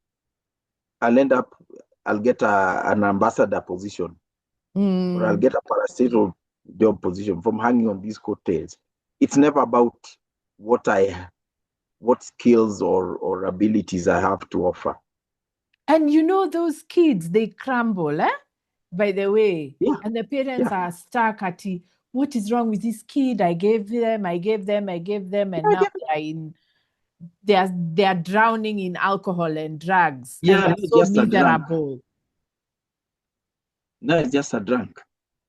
I'll get an ambassador position, or I'll get a parastatal job position from hanging on these coattails. It's never about what skills or abilities I have to offer. And you know, those kids, they crumble, by the way. Yeah. And the parents are stuck at what is wrong with this kid? I gave them, and now they are drowning in alcohol and drugs. Yeah, And they're not so just a drunk. miserable. No, it's just a drunk.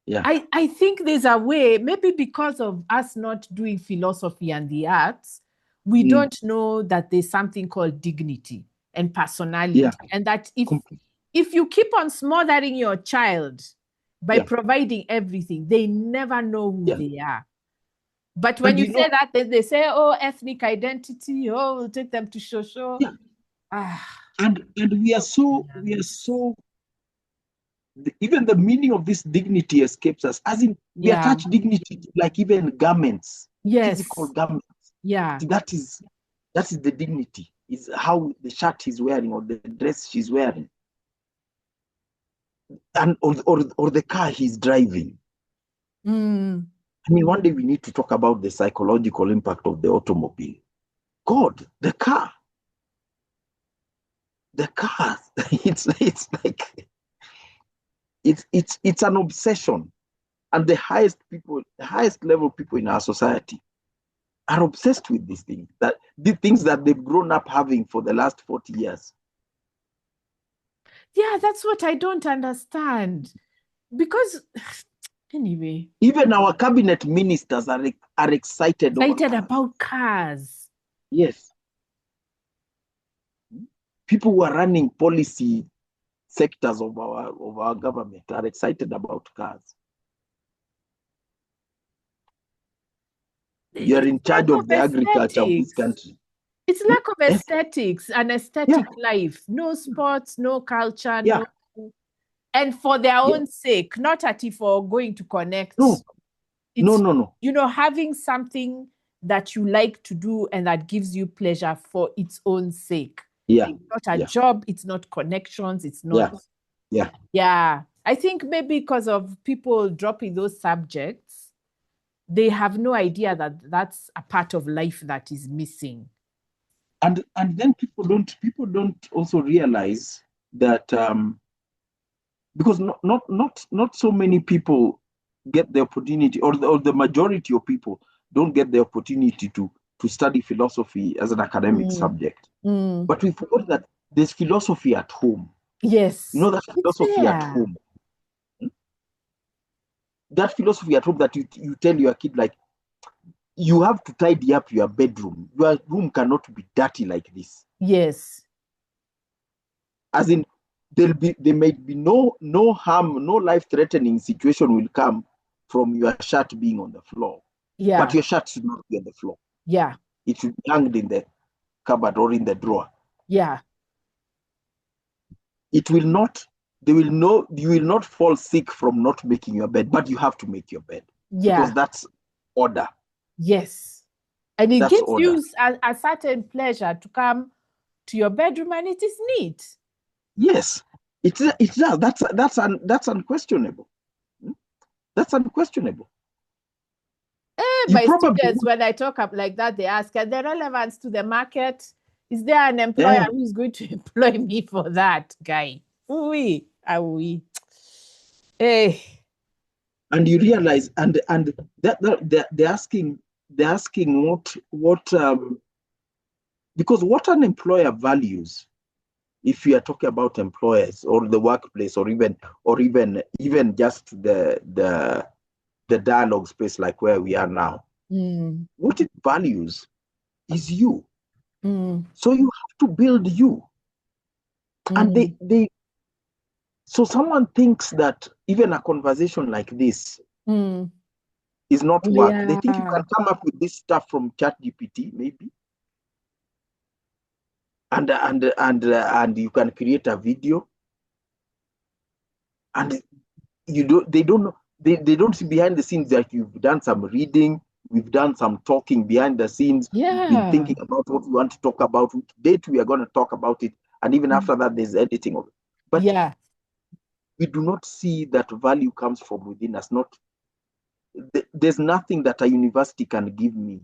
Yeah. I think there's a way, maybe because of us not doing philosophy and the arts, we don't know that there's something called dignity and personality. Yeah. And that if you keep on smothering your child by providing everything, they never know who they are. But when you say that, then they say, oh, ethnic identity, oh, we'll take them to Shosho. Yeah. And we are so even the meaning of this dignity escapes us. As in, we attach dignity to like even garments, physical garments. Yeah. That is the dignity, is how the shirt he's wearing or the dress she's wearing. And or the car he's driving. I mean, one day we need to talk about the psychological impact of the automobile. God, the car. It's like it's an obsession. And the highest level people in our society are obsessed with these things, the things that they've grown up having for the last 40 years. Yeah, that's what I don't understand. Because anyway, even our cabinet ministers are excited about cars. Yes. People who are running policy sectors of our government are excited about cars. You're in charge of the agriculture of this country. It's lack of aesthetics, an aesthetic life. No sports, no culture, no. And for their own sake, not for going to connect. No. You know, having something that you like to do and that gives you pleasure for its own sake. Yeah. It's not a job, it's not connections, it's not. Yeah. I think maybe because of people dropping those subjects, they have no idea that that's a part of life that is missing. And then people don't also realize that because not so many people get the opportunity, or the majority of people don't get the opportunity to study philosophy as an academic subject. But we forgot that there's philosophy at home. Yes. You know that philosophy at home. That philosophy at home that you tell your kid, like, you have to tidy up your bedroom. Your room cannot be dirty like this. Yes. As in, there may be no harm, no life-threatening situation will come from your shirt being on the floor. Yeah. But your shirt should not be on the floor. Yeah. It should be hanged in the cupboard or in the drawer. Yeah. It will not, you will not fall sick from not making your bed, but you have to make your bed. Yeah. Because that's order. Yes. And it gives you a certain pleasure to come to your bedroom and it is neat. Yes. It's that's unquestionable. That's unquestionable. my students, when I talk up like that, they ask, are there relevance to the market? Is there an employer who's going to employ me for that, guy? Oui, ah oui. Hey. And you realize, and that they're asking what because what an employer values, if you are talking about employers or the workplace, or even just the dialogue space like where we are now, what it values is you. So you have to build you. And they so someone thinks that even a conversation like this is not work. They think you can come up with this stuff from ChatGPT, maybe, and you can create a video, and they don't see behind the scenes that you've done some reading, we've done some talking behind the scenes, we've been thinking about what we want to talk about, which date we are going to talk about it, and even after that there's editing of it. But we do not see that value comes from within us. There's nothing that a university can give me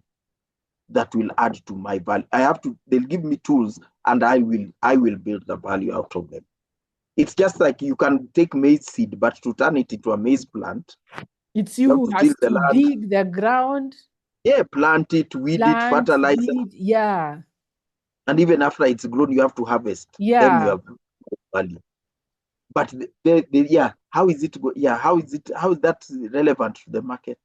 that will add to my value. They'll give me tools, and I will build the value out of them. It's just like you can take maize seed, but to turn it into a maize plant, it's you who has to dig the ground. Yeah, plant it, weed it, fertilize it. And even after it's grown, you have to harvest. Then you have value. But how is that relevant to the market?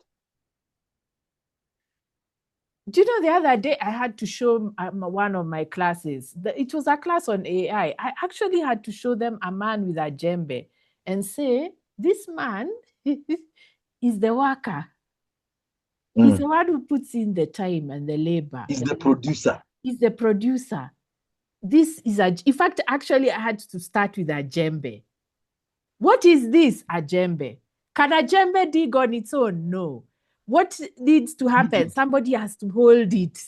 Do you know, the other day I had to show one of my classes, it was a class on AI. I actually had to show them a man with a djembe and say, this man is the worker. He's the one who puts in the time and the labor. He's the producer. He's the producer. This is in fact, actually, I had to start with a djembe. What is this, a djembe? Can a djembe dig on its own? No. What needs to happen? Somebody has to hold it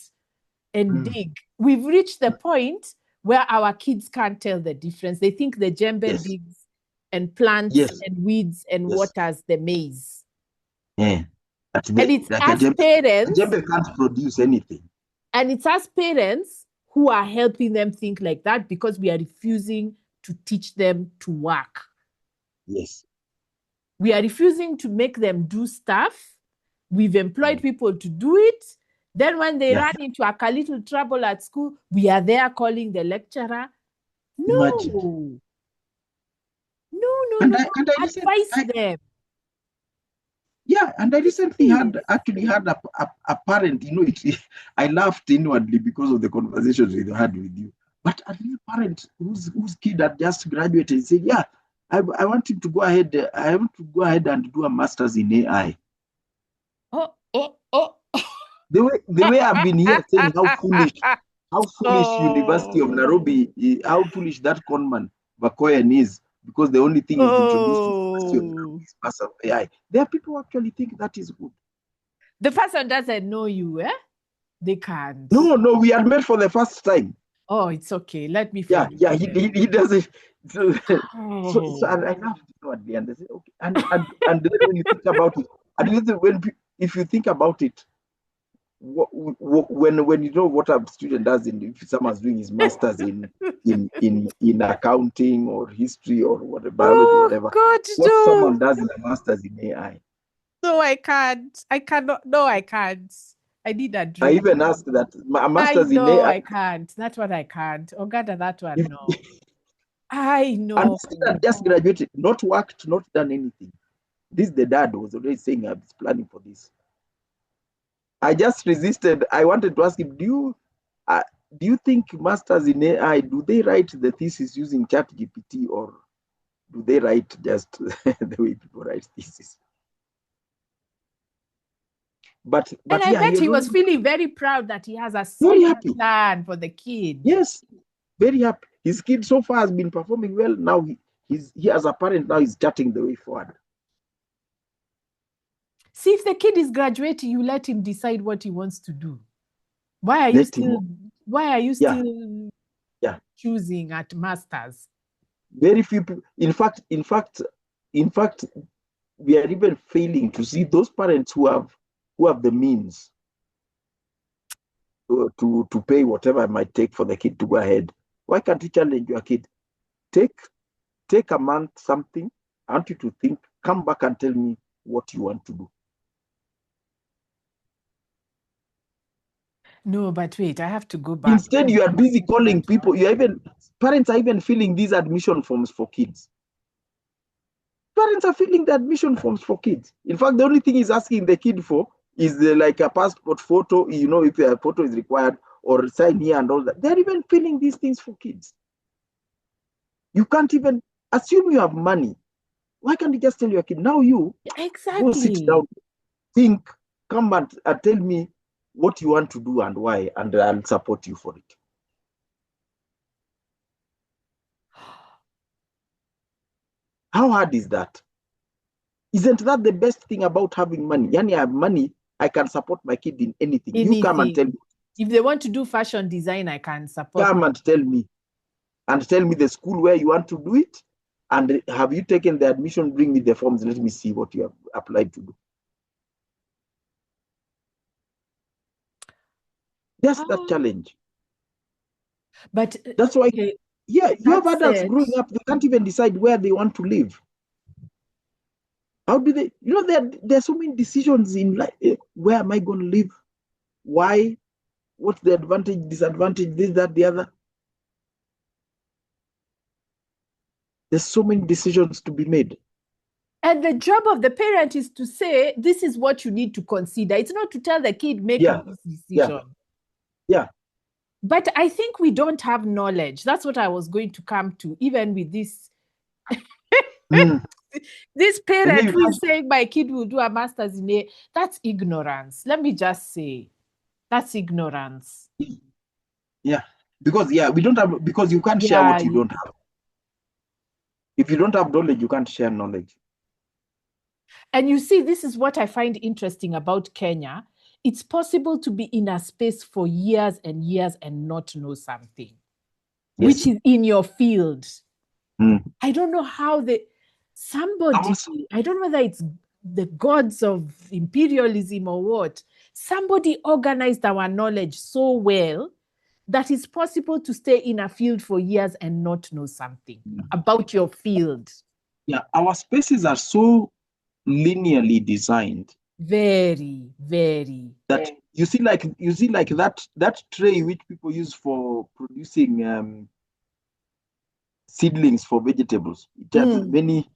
and dig. We've reached the point where our kids can't tell the difference. They think the djembe digs and plants and weeds and waters the maize. Yeah. And it's as parents. Djembe can't produce anything. And it's us parents who are helping them think like that, because we are refusing to teach them to work. Yes. We are refusing to make them do stuff. We've employed people to do it. Then when they run into a little trouble at school, we are there calling the lecturer. No. Imagine. No. Advise them. Yeah, and I recently had a parent, I laughed inwardly because of the conversations we had with you. But a little parent whose kid had just graduated and said, yeah, I want him to go ahead. I want to go ahead and do a master's in AI. The way I've been here saying how foolish University of Nairobi, how foolish that conman Bakoyan is, because the only thing is introduced to University of Nairobi is master of AI. There are people who actually think that is good. The person doesn't know you, eh? They can't. No, we had met for the first time. Oh, it's okay. Let me forgive he doesn't. So I laughed inwardly, and they said, okay. And then when you think about it, if you think about it, when you know what a student does, if someone's doing his master's in accounting or history or whatever, biology, whatever, what someone does in a master's in AI. No, I can't. I cannot. No, I can't. I need a drink. I even asked that a master's in AI. I can't. That's what I can't. Ogada, that one, no. I know. And still just graduated, not worked, not done anything. The dad was already saying, I was planning for this. I just resisted. I wanted to ask him, do you think masters in AI, do they write the thesis using ChatGPT, or do they write just the way people write thesis? But and I bet he was feeling very proud that he has a solid plan for the kid. Yes, very happy. His kid so far has been performing well. Now he as a parent now is charting the way forward. See, if the kid is graduating, you let him decide what he wants to do. Why are you still choosing at masters? Very few people. In fact, we are even failing to see those parents who have who have the means to pay whatever it might take for the kid to go ahead. Why can't you challenge your kid? Take a month, something. I want you to think, come back and tell me what you want to do. No, but wait, I have to go back. Instead, you are busy calling people. Parents are even filling these admission forms for kids. Parents are filling the admission forms for kids. In fact, the only thing he's asking the kid for is like a passport photo, if a photo is required, or sign here and all that. They're even filling these things for kids. You can't even assume you have money. Why can't you just tell your kid, now you go sit down, think, come and tell me what you want to do and why, and I'll support you for it. How hard is that? Isn't that the best thing about having money? Yani, I have money, I can support my kid in anything. You come and tell me. If they want to do fashion design, I can support. Come and tell me the school where you want to do it. And have you taken the admission? Bring me the forms. Let me see what you have applied to do. That's that challenge. But that's why, you have adults growing up, they can't even decide where they want to live. How do they, there are so many decisions in life. Where am I going to live? Why? What's the advantage, disadvantage, this, that, the other? There's so many decisions to be made. And the job of the parent is to say, this is what you need to consider. It's not to tell the kid, make this decision. Yeah. But I think we don't have knowledge. That's what I was going to come to, even with this. This parent who is saying my kid will do a master's in A, that's ignorance. Let me just say, that's ignorance. Yeah, because we don't have, because you can't share what you don't have. If you don't have knowledge, you can't share knowledge. And you see, this is what I find interesting about Kenya. It's possible to be in a space for years and years and not know something, which is in your field. I don't know how I don't know whether it's the gods of imperialism or what. Somebody organized our knowledge so well that it's possible to stay in a field for years and not know something about your field. Yeah, our spaces are so linearly designed. Very, very. That you see like that tray which people use for producing seedlings for vegetables. It has many.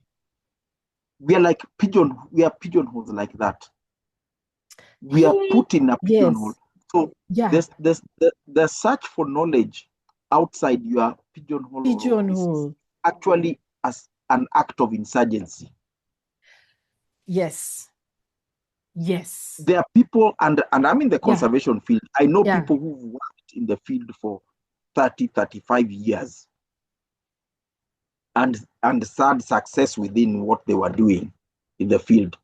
We are like pigeonholes like that. We are put in a pigeonhole. So there's the search for knowledge outside your pigeonhole. Actually as an act of insurgency. Yes. There are people, and I'm in the conservation field. I know people who've worked in the field for 30, 35 years and had success within what they were doing in the field,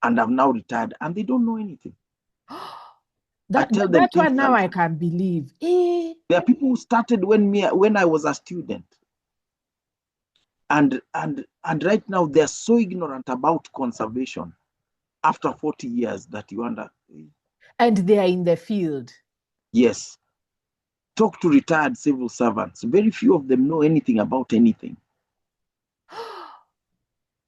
and have now retired, and they don't know anything. That one now I can believe. There are people who started when I was a student, and right now they're so ignorant about conservation after 40 years that you wonder. And they are in the field. Yes. Talk to retired civil servants. Very few of them know anything about anything.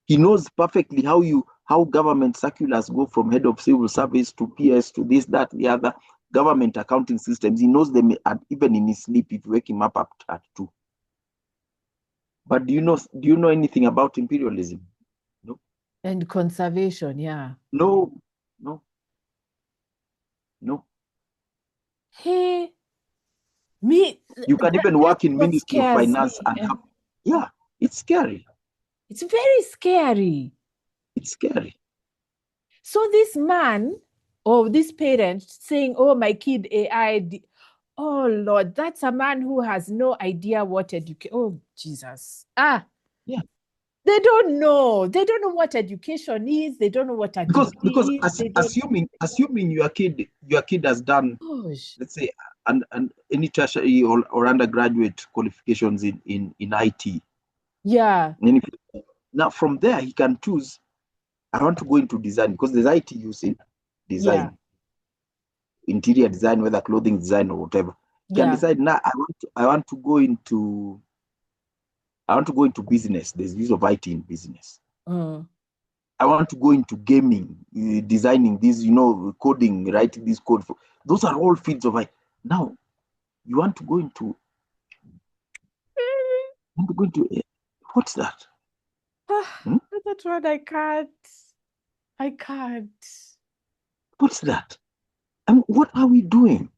He knows perfectly how government circulars go from head of civil service to PS to this, that, the other, government accounting systems. He knows them even in his sleep if you wake him up at 2. But do you know anything about imperialism? No. And conservation, No. Hey, you can even work in Ministry of Finance and it's scary. It's very scary. It's scary. So this man or this parent saying, oh, my kid AI, oh Lord, that's a man who has no idea what education. Oh, Jesus. They don't know. They don't know what education is. They don't know what a because assuming your kid has done, let's say, and any tertiary or undergraduate qualifications in IT. Yeah. Now from there he can choose. I want to go into design because there's IT you see. design, interior design, whether clothing design or whatever. You can decide now. I want to go into business. There's use of IT in business. I want to go into gaming, designing this, coding, writing this code. Those are all fields of IT. Now, you want to go into what's that? That's what I can't. What's that? And what are we doing?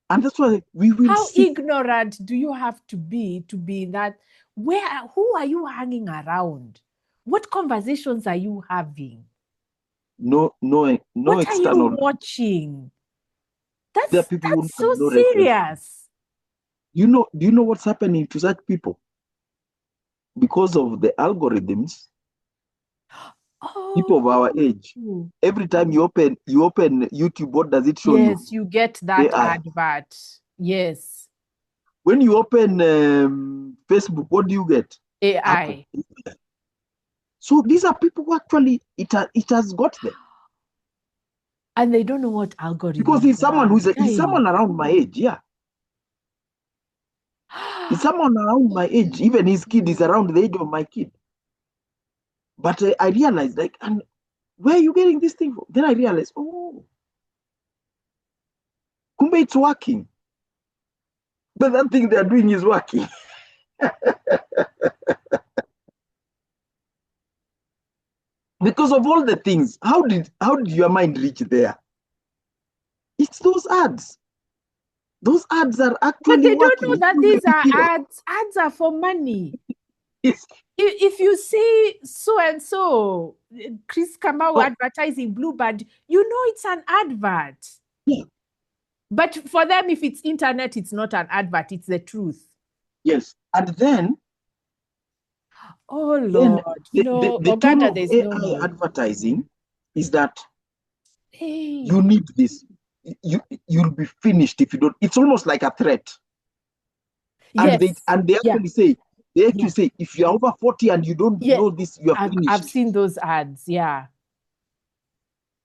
And that's why we will How ignorant do you have to be that? Who are you hanging around? What conversations are you having? No what external. Are you watching? There are people that's so serious. Do you know what's happening to such people? Because of the algorithms, people of our age, every time you open YouTube, what does it show you? Yes, you get that AI. advert. Yes. When you open Facebook, what do you get? AI. Apple. So these are people who actually it has got them. And they don't know what algorithm. Because he's someone he's someone around my age, yeah. He's someone around my age. Even his kid is around the age of my kid. But I realized, and where are you getting this thing from? Then I realized, kumbe it's working. But that thing they're doing is working. Because of all the things, how did your mind reach there? It's those ads. Those ads are actually But they working. don't know that these are ads. Ads are for money. Yes. If you see so and so, Chris Kamau advertising Bluebird, you know it's an advert. Yeah. But for them, if it's internet, it's not an advert, it's the truth. Yes. And then, oh Lord, the tone of there's AI advertising is that hey, you need this. You'll be finished if you don't. It's almost like a threat. Yes. And they actually say, if you're over 40 and you don't know this, you're finished. I've seen those ads, yeah.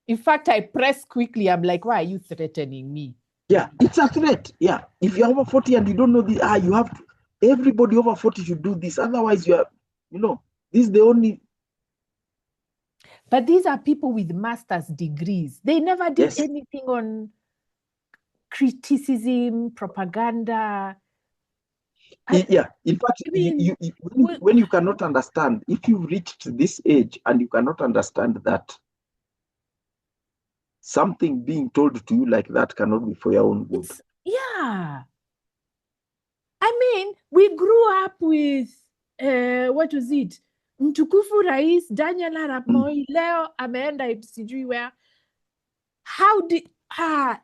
In fact, I press quickly. I'm like, why are you threatening me? Yeah, it's a threat. Yeah. If you're over 40 and you don't know this, you have to, everybody over 40 should do this. Otherwise, this is the only. But these are people with master's degrees. They never did anything on criticism, propaganda. Yeah. In fact, when you cannot understand, if you've reached this age and you cannot understand that something being told to you like that cannot be for your own good. Yeah. I mean, we grew up with, what was it? Mtukufu Rais Daniel Arap Moi leo ameenda sijui where. How did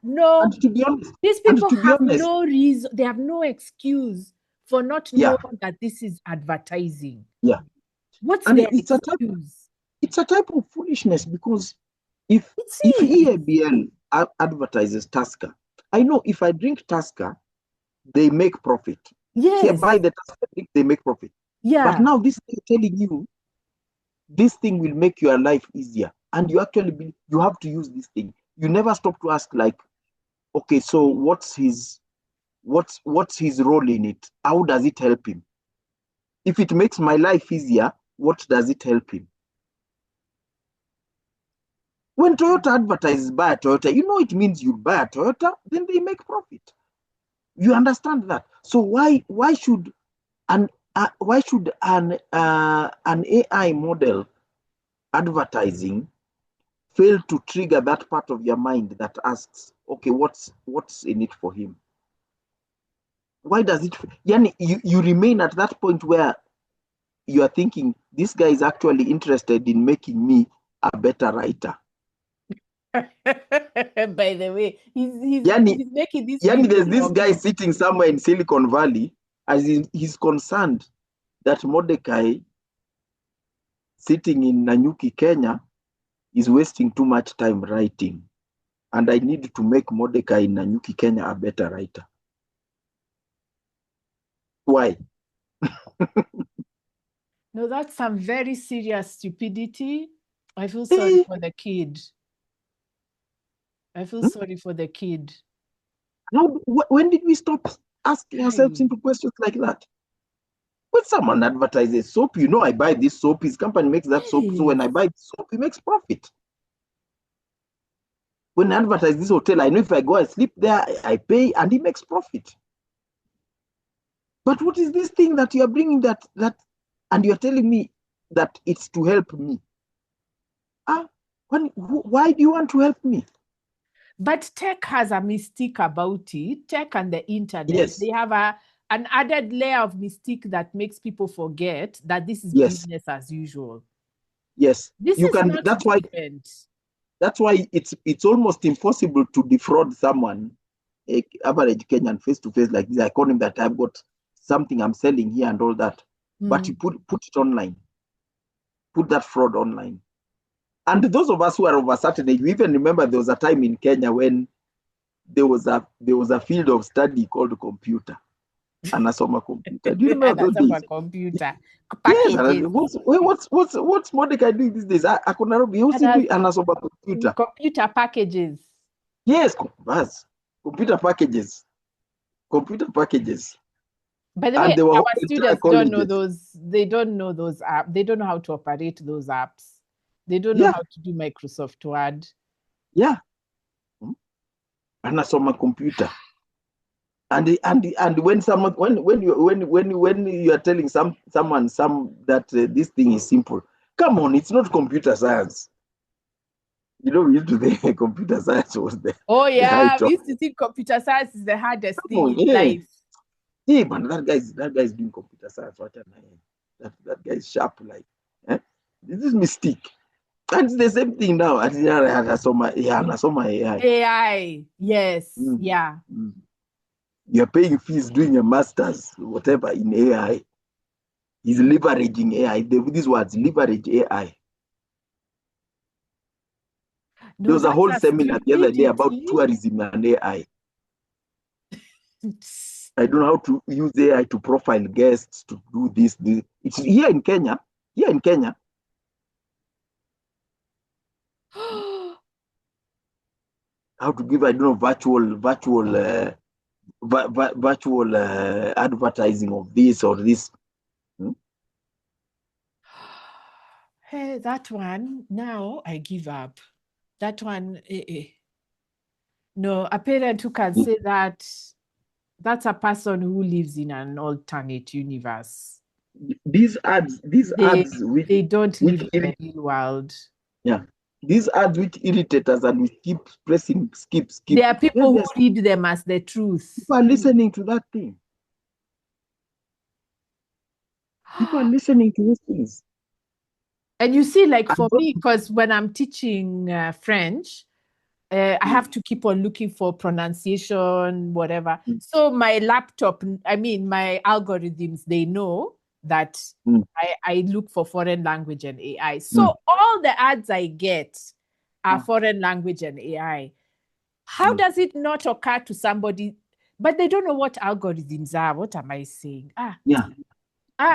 no? And to be honest, these people have no reason. They have no excuse for not knowing that this is advertising. Yeah. What's their excuse? It's a type of foolishness, because if EABL advertises Tusker, I know if I drink Tusker, they make profit. Yes. If I buy the Tusker drink, they make profit. Yeah. But now this is telling you this thing will make your life easier, and you actually you have to use this thing. You never stop to ask, like, okay, so what's his role in it? How does it help him? If it makes my life easier, what does it help him? When Toyota advertises buy a Toyota, it means you buy a Toyota, then they make profit. You understand that? So why should an AI model advertising fail to trigger that part of your mind that asks, okay, what's in it for him? Why does it? You remain at that point where you are thinking, this guy is actually interested in making me a better writer. By the way, he's making this. There's this guy sitting somewhere in Silicon Valley, as he's concerned that Mordecai sitting in Nanyuki, Kenya, is wasting too much time writing, and I need to make Mordecai in Nanyuki, Kenya, a better writer. Why? No, that's some very serious stupidity. I feel sorry for the kid. I feel sorry for the kid. When did we stop asking ourselves Hey. simple questions like that? When someone advertises soap, I buy this soap, his company makes that soap. So when I Yes. buy soap, he makes profit. When I advertise this hotel, I know if I go and sleep there, I pay and he makes profit. But what is this thing that you are bringing and you're telling me that it's to help me? Why do you want to help me? But tech has a mystique about it. Tech and the internet, Yes. they have an added layer of mystique that makes people forget that this is Yes. business as usual. Yes. This You is can. not different. That's why it's almost impossible to defraud someone, average Kenyan face to face like this. I call him that I've got something I'm selling here and all that. But you put it online. Put that fraud online. And those of us who are of a certain age, we even remember there was a time in Kenya when there was a field of study called computer. Anasoma computer. Do you remember those days? Computer Yes. packages. What's Mordecai doing these days? He was doing Anasoma computer. Computer packages. Yes, computer packages. Computer packages. By the And way, they were our entire students don't know colleges. those. They don't know those apps. They don't know how to operate those apps. They don't know Yeah. how to do Microsoft Word. Yeah. Anasoma computer. And when someone when you are telling someone that this thing is simple, come on, it's not computer science. We used to think computer science was the high Yeah, top. we used to think computer science is the hardest Come thing on, in life. Yeah, man, that guy is doing computer science. What am I? That guy is sharp, like. This is mystique. And it's the same thing now. Anasoma AI. AI, yes, yeah. You're paying fees doing a master's, whatever, in AI. He's leveraging AI. These words, leverage AI. No, There was a that's whole a seminar the other day about stupidity. tourism and AI. I don't know how to use AI to profile guests, to do this. It's here in Kenya. Here in Kenya. How to give, I don't know, virtual advertising of this or this. Hey, that one, now I give up. That one, No, a parent who can say that, that's a person who lives in an alternate universe. These ads which They don't live in the irritate, real world. yeah, these ads which irritate us and we keep pressing skip. There are people who Yes, read them as the truth. people are listening to that thing. People are listening to these things. And you see, like for me, because when I'm teaching French, I have to keep on looking for pronunciation, whatever. So my laptop, I mean, my algorithms, they know that I look for foreign language and AI. So all the ads I get are foreign language and AI. How does it not occur to somebody? But they don't know what algorithms are. What am I saying? Yeah.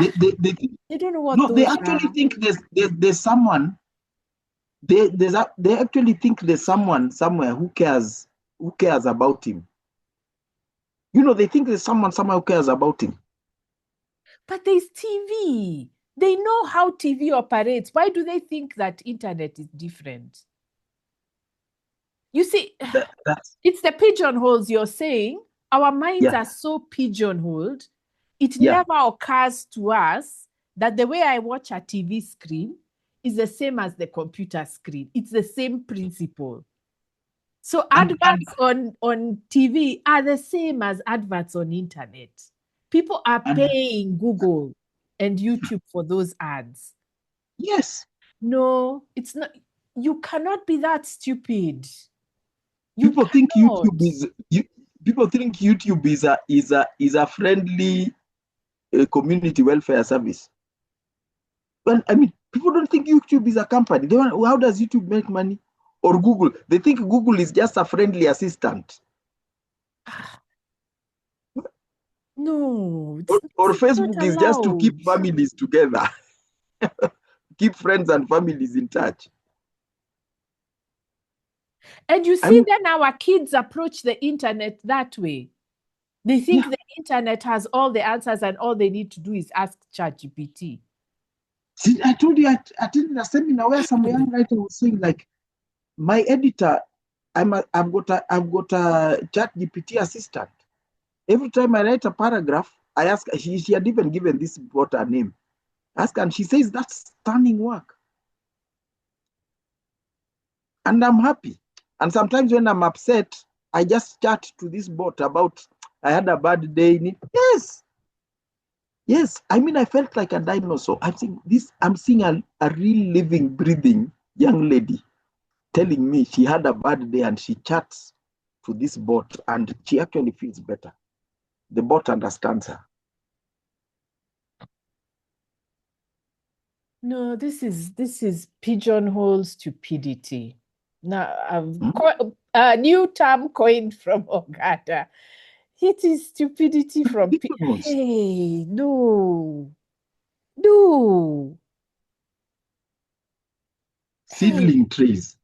They don't know what They those actually are. think there's someone. They actually think there's someone somewhere who cares about him. They think there's someone somewhere who cares about him. But there's TV. They know how TV operates. Why do they think that internet is different? You see, it's the pigeonholes you're saying. Our minds are so pigeonholed. It never occurs to us that the way I watch a TV screen is the same as the computer screen. It's the same principle. So adverts on TV are the same as adverts on internet. People are paying Google and YouTube for those ads. Yes. No, it's not. You cannot be that stupid. People think YouTube is a friendly community welfare service. Well, I mean, people don't think YouTube is a company. How does YouTube make money? Or Google? They think Google is just a friendly assistant. No, or Facebook is just to keep families together, keep friends and families in touch. And you see, then our kids approach the internet that way. They think the internet has all the answers and all they need to do is ask ChatGPT. See, I told you I attended a seminar where some young writer was saying, like, my editor, I've got a ChatGPT assistant. Every time I write a paragraph, I ask her, she had even given this bot a name. Ask her, and she says that's stunning work. And I'm happy. And sometimes when I'm upset, I just chat to this bot about I had a bad day in it. Yes. I mean, I felt like a dinosaur. I'm seeing a real living, breathing young lady telling me she had a bad day and she chats to this bot and she actually feels better. The bot understands her. No, this is pigeonhole stupidity. Now, a new term coined from Ogada. It is stupidity from hey, no. Seedling trees.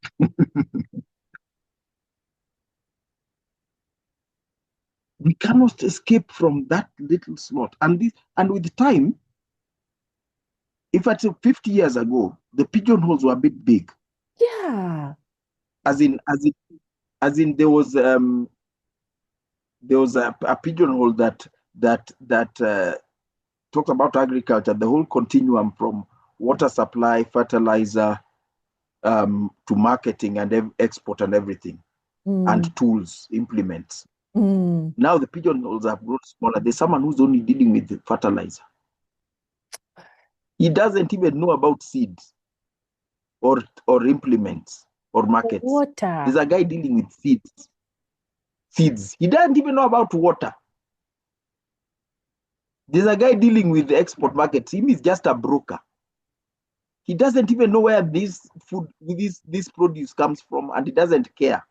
We cannot escape from that little slot. And with time, if I say 50 years ago, the pigeonholes were a bit big. Yeah. As in there was a pigeonhole that talks about agriculture, the whole continuum from water supply, fertilizer, to marketing and export and everything, and tools, implements. Now the pigeonholes have grown smaller. There's someone who's only dealing with the fertilizer. He doesn't even know about seeds or implements or markets. Water. There's a guy dealing with seeds. He doesn't even know about water. There's a guy dealing with the export markets. Him is just a broker. He doesn't even know where this food, this produce comes from, and he doesn't care.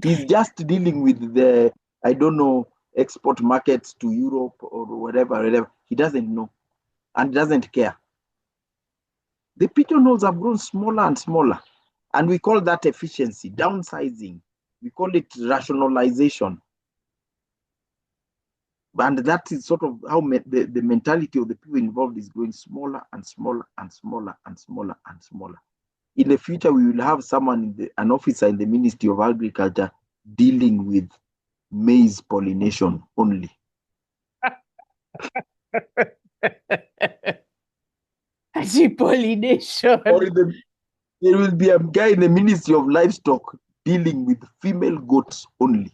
He's just dealing with the, I don't know, export markets to Europe or whatever. He doesn't know and doesn't care. The pigeonholes have grown smaller and smaller, and we call that efficiency, downsizing. We call it rationalization. And that is sort of how the mentality of the people involved is going smaller and smaller and smaller and smaller and smaller. In the future, we will have someone, an officer in the Ministry of Agriculture, dealing with maize pollination only. Pollination. Or there will be a guy in the Ministry of Livestock dealing with female goats only.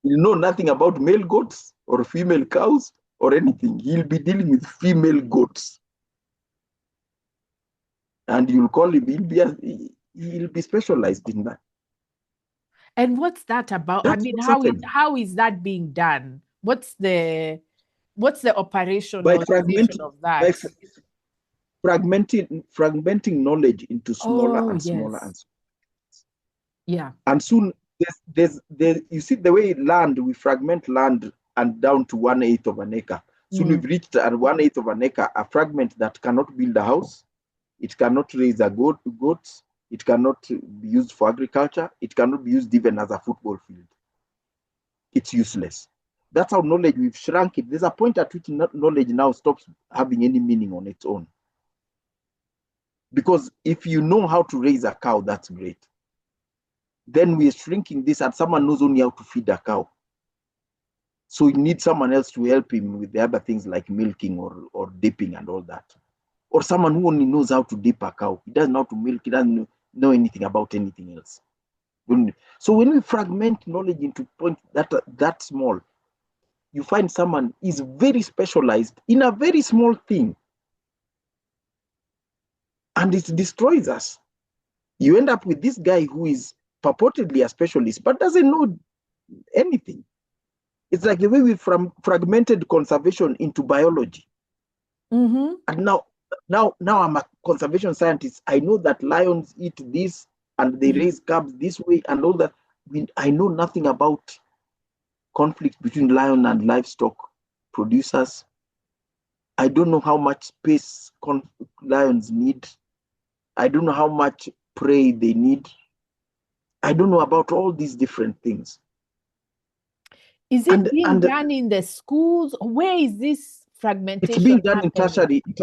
He'll know nothing about male goats or female cows or anything. He'll be dealing with female goats. And you'll call him, he'll be specialized in that. And what's that about? I mean, how is that being done? What's the operationalization of that? By fragmenting knowledge into smaller and smaller and smaller. Yeah. And soon there's you see the way we fragment land and down to 1/8 of an acre. Soon we've reached at 1/8 of an acre, a fragment that cannot build a house, it cannot raise goats, it cannot be used for agriculture, it cannot be used even as a football field. It's useless. That's how knowledge, we've shrunk it. There's a point at which knowledge now stops having any meaning on its own. Because if you know how to raise a cow, that's great. Then we're shrinking this and someone knows only how to feed a cow. So you need someone else to help him with the other things like milking or dipping and all that. Or someone who only knows how to dip a cow. He doesn't know how to milk, he doesn't know anything about anything else. So when we fragment knowledge into points that small, you find someone is very specialized in a very small thing. And it destroys us. You end up with this guy who is purportedly a specialist, but doesn't know anything. It's like the way we fragmented conservation into biology. And now I'm a conservation scientist. I know that lions eat this and they raise cubs this way and all that. I know nothing about conflict between lion and livestock producers. I don't know how much space lions need. I don't know how much prey they need. I don't know about all these different things. Is it being done in the schools? Where is this fragmentation? It's being done happening? in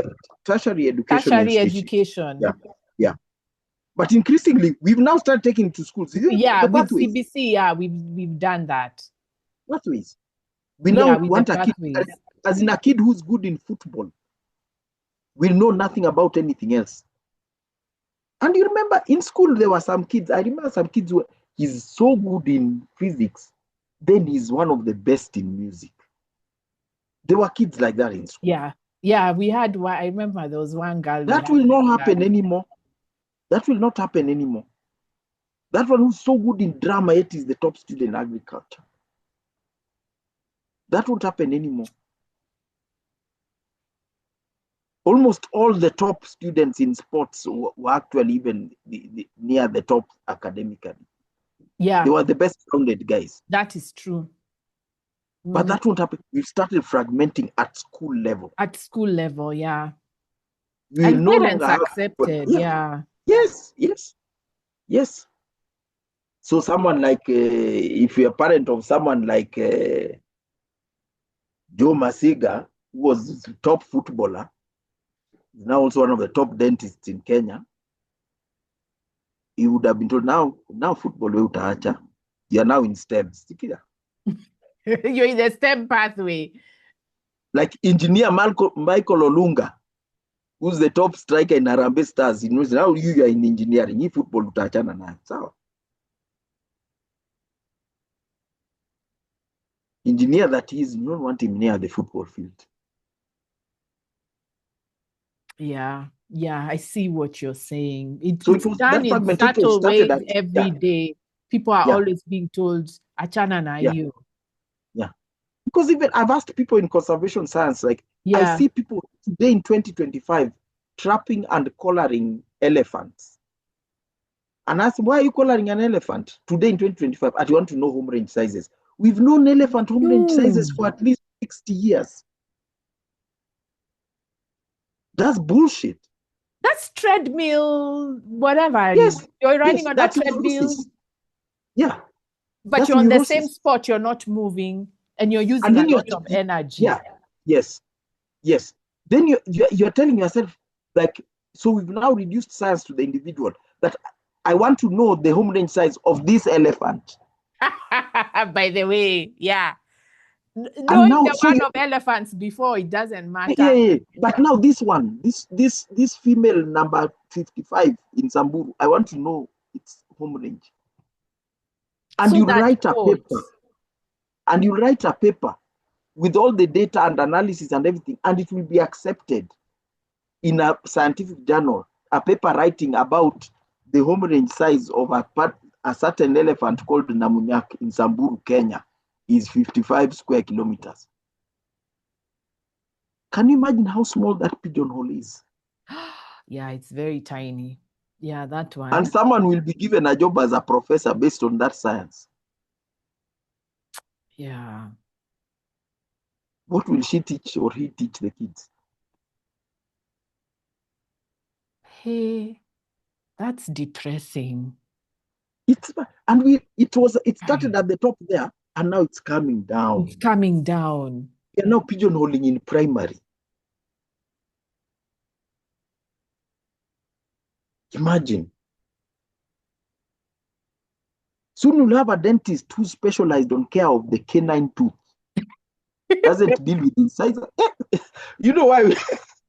tertiary education. Tertiary education. Yeah, yeah. But increasingly, we've now started taking it to schools. Yeah, the with pathways. CBC, yeah, we've done that. Pathways. We now want a kid, pathways. as in a kid who's good in football, will know nothing about anything else. And you remember in school, there were some kids, I remember some kids who he's so good in physics, then he's one of the best in music. There were kids like that in school. Yeah, we had one. I remember there was one girl. That will not happen anymore. That will not happen anymore. That one who's so good in drama, yet is the top student in agriculture. That won't happen anymore. Almost all the top students in sports were actually even near the top academically. Yeah. They were the best rounded guys. That is true. But that won't happen. We've started fragmenting at school level. At school level, yeah. We will no longer accepted, yeah. Yes. So someone like, if you're a parent of someone like Joe Masiga, who was a top footballer, is now also one of the top dentists in Kenya, he would have been told, now football, you're now in STEM. You're in the STEM pathway. Like engineer Michael Olunga, who's the top striker in Harambee Stars. Now you are in engineering. Hii football utaachana nayo. Sawa. Engineer that is, you don't want him near the football field. Yeah, I see what you're saying. It's done in subtle ways every day. People are always being told, achana na you. Yeah. Because even I've asked people in conservation science, like, I see people today in 2025 trapping and collaring elephants. And ask, why are you collaring an elephant today in 2025? And you want to know home range sizes. We've known elephant home range sizes for at least 60 years. That's bullshit. That's treadmill, whatever. Yes. You're running on a treadmill. Yeah. But you're on the same spot, you're not moving, and you're using a lot of energy. Yeah. Yes. Then you're telling yourself, like, so we've now reduced science to the individual, that I want to know the home range size of this elephant. By the way, yeah. Knowing the one of elephants before, it doesn't matter. Yeah. But now this one, this female number 55 in Samburu, I want to know its home range. And you write a paper. And you write a paper with all the data and analysis and everything, and it will be accepted in a scientific journal, a paper writing about the home range size of a certain elephant called Namunyak in Samburu, Kenya, is 55 square kilometers. Can you imagine how small that pigeonhole is? Yeah, it's very tiny. Yeah, that one. And someone will be given a job as a professor based on that science. Yeah. What will she teach or he teach the kids? Hey, that's depressing. It started at the top there, and now it's coming down. It's coming down. They're now pigeonholing in primary. Imagine. Soon we'll have a dentist who's specialized on care of the canine tooth. Doesn't deal with incisors. You know why?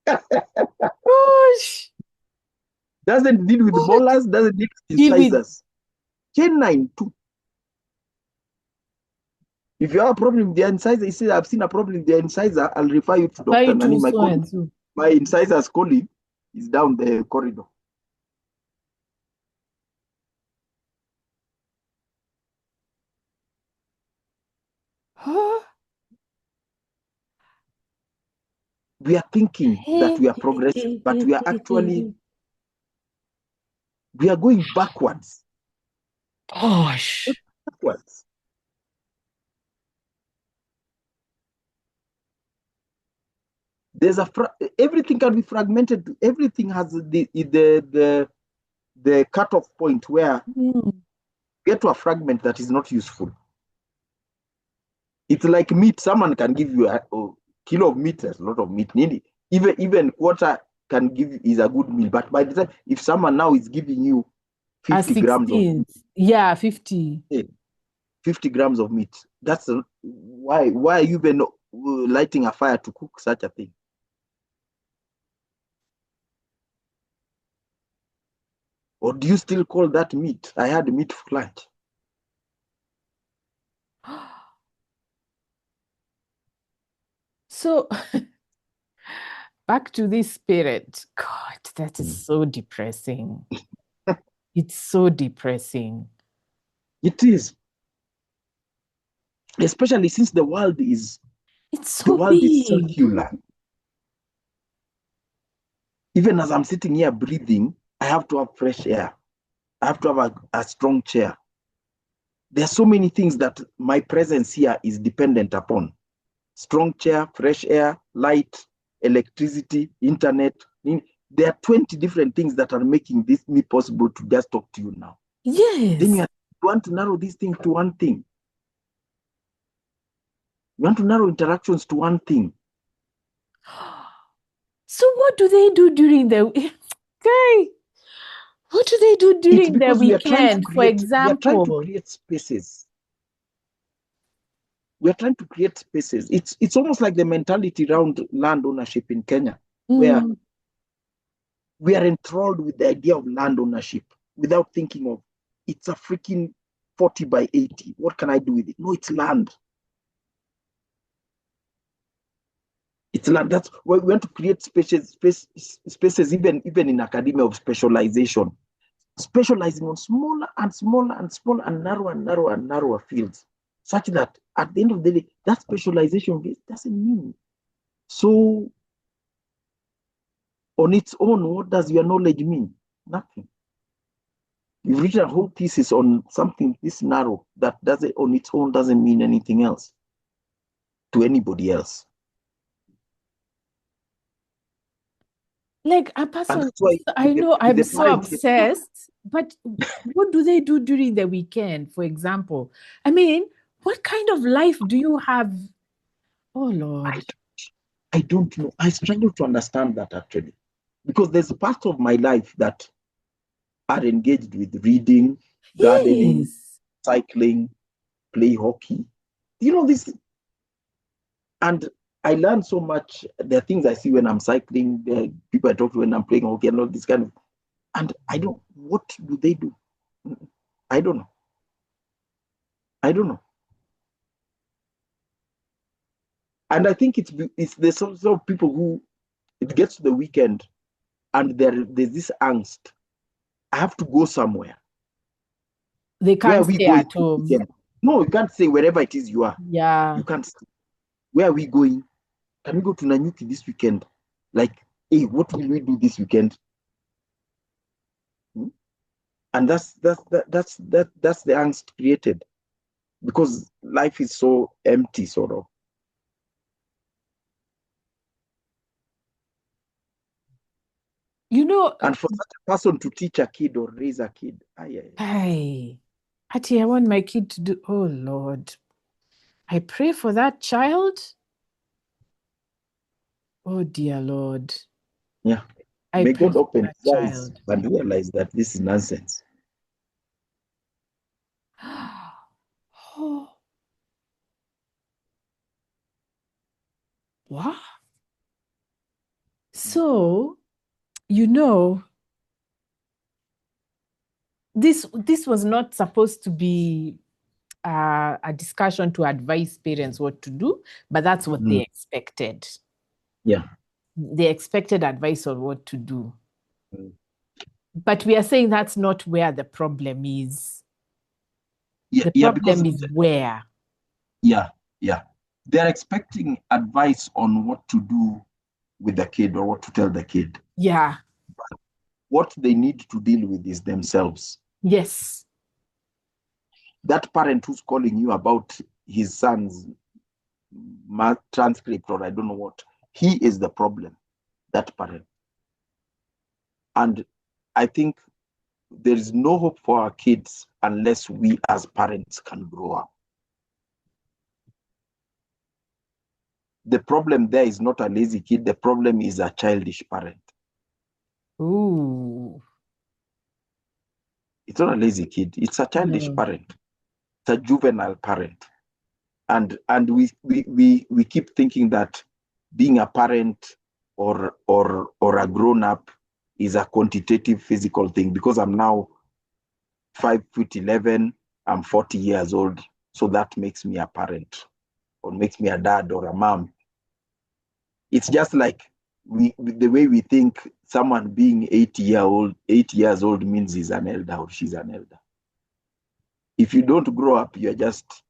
Gosh. Doesn't deal with molars, doesn't deal with incisors. Canine tooth. If you have a problem with the incisor, you say, I've seen a problem with the incisor, I'll refer you to Dr. Nani. My incisors colleague is down the corridor. We are thinking that we are progressing, but we are actually, we are going backwards. Gosh. Backwards. There's everything can be fragmented. Everything has the cutoff point where you get to a fragment that is not useful. It's like meat. Someone can give you a kilo of meat. There's a lot of meat. Even quarter can give is a good meal. But by the time, if someone now is giving you 50 grams of meat, 50. 50 grams of meat, that's why are you even lighting a fire to cook such a thing? Or do you still call that meat? I had meat for lunch. So back to this spirit. God, that is so depressing. It's so depressing. It is. Especially since the world is circular. Even as I'm sitting here breathing, I have to have fresh air. I have to have a strong chair. There are so many things that my presence here is dependent upon. Strong chair, fresh air, light, electricity, internet. There are 20 different things that are making this me possible to just talk to you now. Yes. Then you want to narrow these things to one thing. You want to narrow interactions to one thing. So what do they do during the okay? What do they do during the weekend, for example? We are trying to create spaces. We are trying to create spaces. It's almost like the mentality around land ownership in Kenya, where we are enthralled with the idea of land ownership without thinking of it's a freaking 40 by 80. What can I do with it? No, it's land. It's land. That's why we want to create spaces even in academia of specialization, specializing on smaller and smaller and smaller and narrower fields, such that at the end of the day, that specialization doesn't mean. So on its own, what does your knowledge mean? Nothing. You've written a whole thesis on something this narrow that doesn't on its own doesn't mean anything else to anybody else. Like a person, I know I'm so obsessed, but what do they do during the weekend, for example? I mean, what kind of life do you have? Oh, Lord. I don't know. I struggle to understand that actually, because there's a part of my life that are engaged with reading, gardening, cycling, play hockey. You know, this, and I learn so much. There are things I see when I'm cycling, the people I talk to when I'm playing hockey, and all this kind of, and I don't, what do they do? I don't know. I don't know. And I think it's there's sort of people who, it gets to the weekend and there's this angst. I have to go somewhere. They can't stay at home. No, you can't say wherever it is you are. Yeah. You can't stay. Where are we going? Can we go to Nanyuki this weekend? Like, hey, what will we do this weekend? And that's the angst created because life is so empty, sort of. You know, and for such a person to teach a kid or raise a kid, I want my kid to do. Oh Lord, I pray for that child. Oh dear Lord. Yeah. May God open his eyes and realize that this is nonsense. Oh. Wow. So, you know, this was not supposed to be a discussion to advise parents what to do, but that's what they expected. Yeah. They expected advice on what to do. But we are saying that's not where the problem is. Yeah, the problem is where? Yeah. They're expecting advice on what to do with the kid or what to tell the kid. Yeah. But what they need to deal with is themselves. Yes. That parent who's calling you about his son's transcript or I don't know what, He is the problem, that parent. And I think there is no hope for our kids unless we as parents can grow up. The problem there is not a lazy kid. The problem is a childish parent. Ooh. It's not a lazy kid. It's a childish parent. It's a juvenile parent. And we keep thinking that being a parent or a grown-up is a quantitative physical thing, because I'm now 5'11", I'm 40 years old, so that makes me a parent or makes me a dad or a mom. It's just like the way we think someone being 8 years old means he's an elder or she's an elder. If you don't grow up, you're just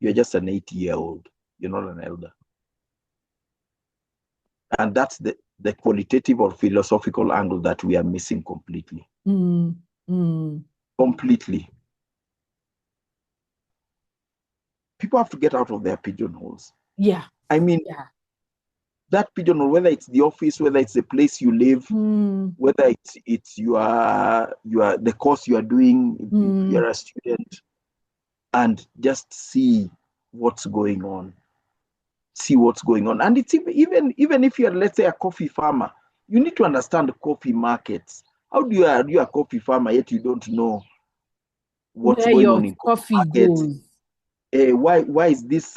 an 80-year-old. You're not an elder. And that's the qualitative or philosophical angle that we are missing completely. Completely. People have to get out of their pigeonholes. Yeah. I mean, that pigeonhole, whether it's the office, whether it's the place you live, whether it's you are the course you are doing, if you're a student, and just see what's going on. See what's going on. And it's even if you're, let's say, a coffee farmer, you need to understand the coffee markets. How do you are a coffee farmer yet you don't know what's where going your on in coffee markets? goes? Why is this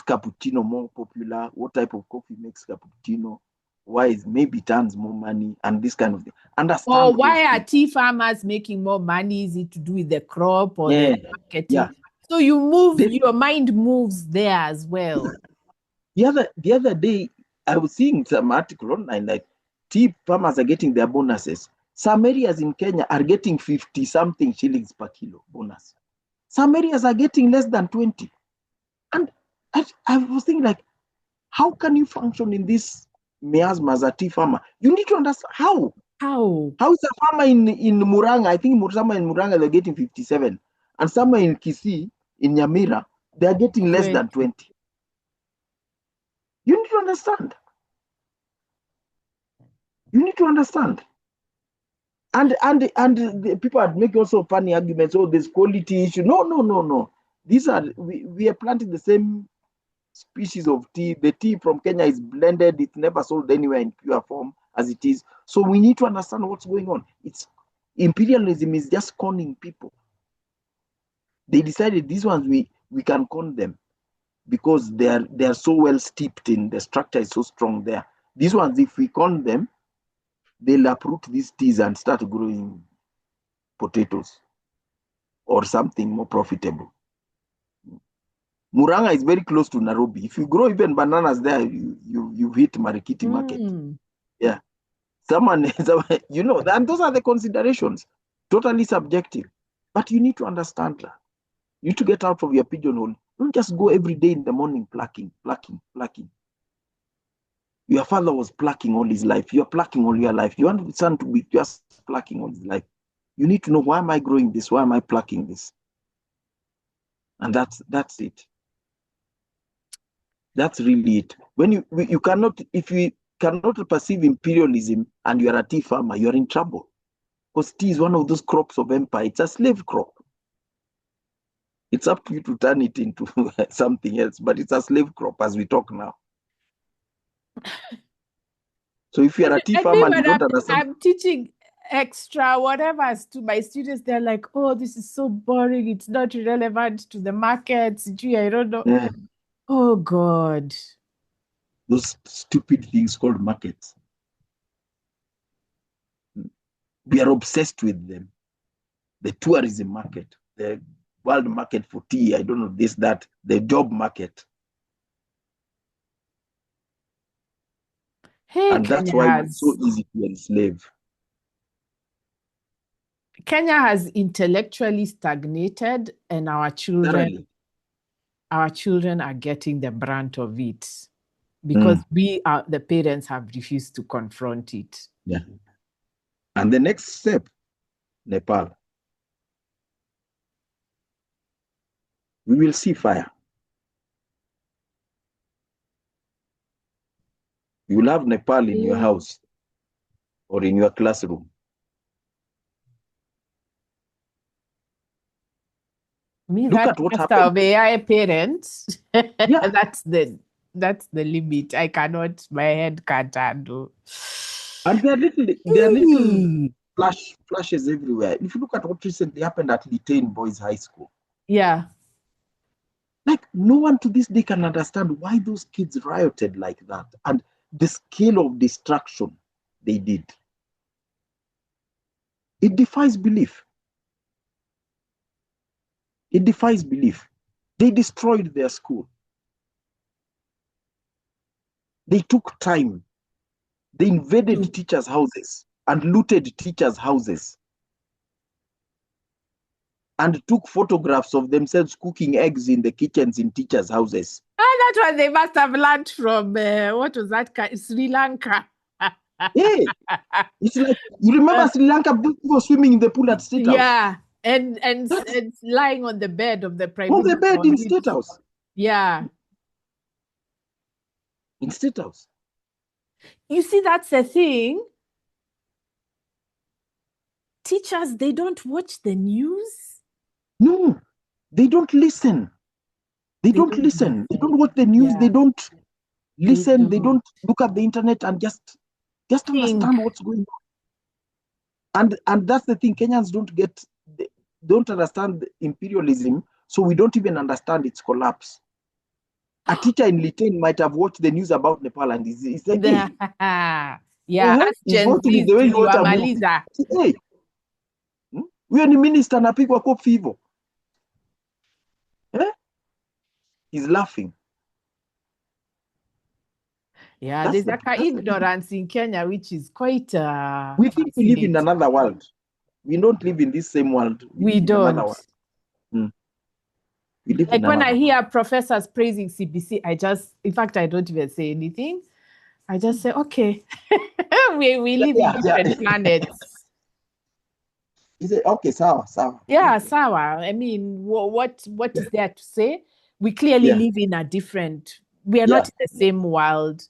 cappuccino more popular? What type of coffee makes cappuccino? Why is maybe it earns more money and this kind of thing? Understand. Or why are tea farmers making more money? Is it to do with the crop or the marketing? Yeah. So you move, your mind moves there as well. The other day, I was seeing some article online, like tea farmers are getting their bonuses. Some areas in Kenya are getting 50-something shillings per kilo bonus. Some areas are getting less than 20. And I was thinking, like, how can you function in this miasma as a tea farmer? You need to understand how. How is a farmer in Muranga? I think somewhere in Muranga they're getting 57, and somewhere in Kisii, in Nyamira, they're getting less than 20. You need to understand. You need to understand. And the people are making also funny arguments. Oh, there's quality issue. No. These are we are planting the same species of tea. The tea from Kenya is blended. It's never sold anywhere in pure form as it is. So we need to understand what's going on. It's imperialism is just conning people. They decided these ones we can con them because they are so well steeped in the structure is so strong there. These ones, if we con them, they'll uproot these teas and start growing potatoes or something more profitable. Muranga is very close to Nairobi. If you grow even bananas there, you hit Marikiti market. Yeah. Someone, and those are the considerations. Totally subjective. But you need to understand that. You need to get out of your pigeonhole. Don't just go every day in the morning plucking. Your father was plucking all his life. You're plucking all your life. You want your son to be just plucking all his life. You need to know, why am I growing this? Why am I plucking this? And that's it. That's really it. When you cannot, if you cannot perceive imperialism and you are a tea farmer, you're in trouble. Because tea is one of those crops of empire. It's a slave crop. It's up to you to turn it into something else, but it's a slave crop as we talk now. So if you're a tea farmer and you don't understand. I'm teaching extra whatever to my students, they're like, oh, this is so boring. It's not relevant to the markets. Gee, I don't know. Yeah. Oh, God. Those stupid things called markets. We are obsessed with them. The tourism market, the world market for tea, I don't know, this, that, the job market. And that's why it's so easy to enslave. Kenya has intellectually stagnated, and our children are getting the brunt of it because the parents have refused to confront it. Yeah. And the next step, Nepal. We will see fire. You will have Nepal in your Yeah. house or in your classroom. Me, Look that at what master happened. of AI parents, Yeah. that's the limit. I cannot, my head can't handle. And there are little Hmm. flashes everywhere. If you look at what recently happened at Litain Boys High School, Yeah. like no one to this day can understand why those kids rioted like that and the scale of destruction they did. It defies belief. It defies belief. They destroyed their school. They took time. They invaded teachers' houses and looted teachers' houses and took photographs of themselves cooking eggs in the kitchens in teachers' houses. Ah, that one they must have learned from, what was that? Sri Lanka. Yeah. It's like, you remember Sri Lanka people swimming in the pool at State House? Yeah. And lying on the bed of the Prime On the Minister. bed in State House. Yeah. In State House. You see, that's the thing. Teachers, they don't watch the news. No, they don't listen. They don't listen. They don't watch the news. Yeah. They don't listen. They don't. don't look at the internet and just understand what's going on. And that's the thing. Kenyans don't understand imperialism, so we don't even understand its collapse. A teacher in Litain might have watched the news about Nepal and he's like, hey, yeah, ask he's Gen watching it Zs the way to you watch a movie. Maliza. Hey, huyo ni minister anapigwa kofi hivyo. He's laughing. Yeah, there's like an ignorance in Kenya, which is quite we think we live in another world. We don't live in this same world. We don't. We live like in when I hear world. professors praising CBC, in fact, I don't even say anything. I just say, okay, we live in different planets. You say, okay, sawa. Yeah, sawa. I mean, what is there to say? We clearly live in a different, we are not in the same world.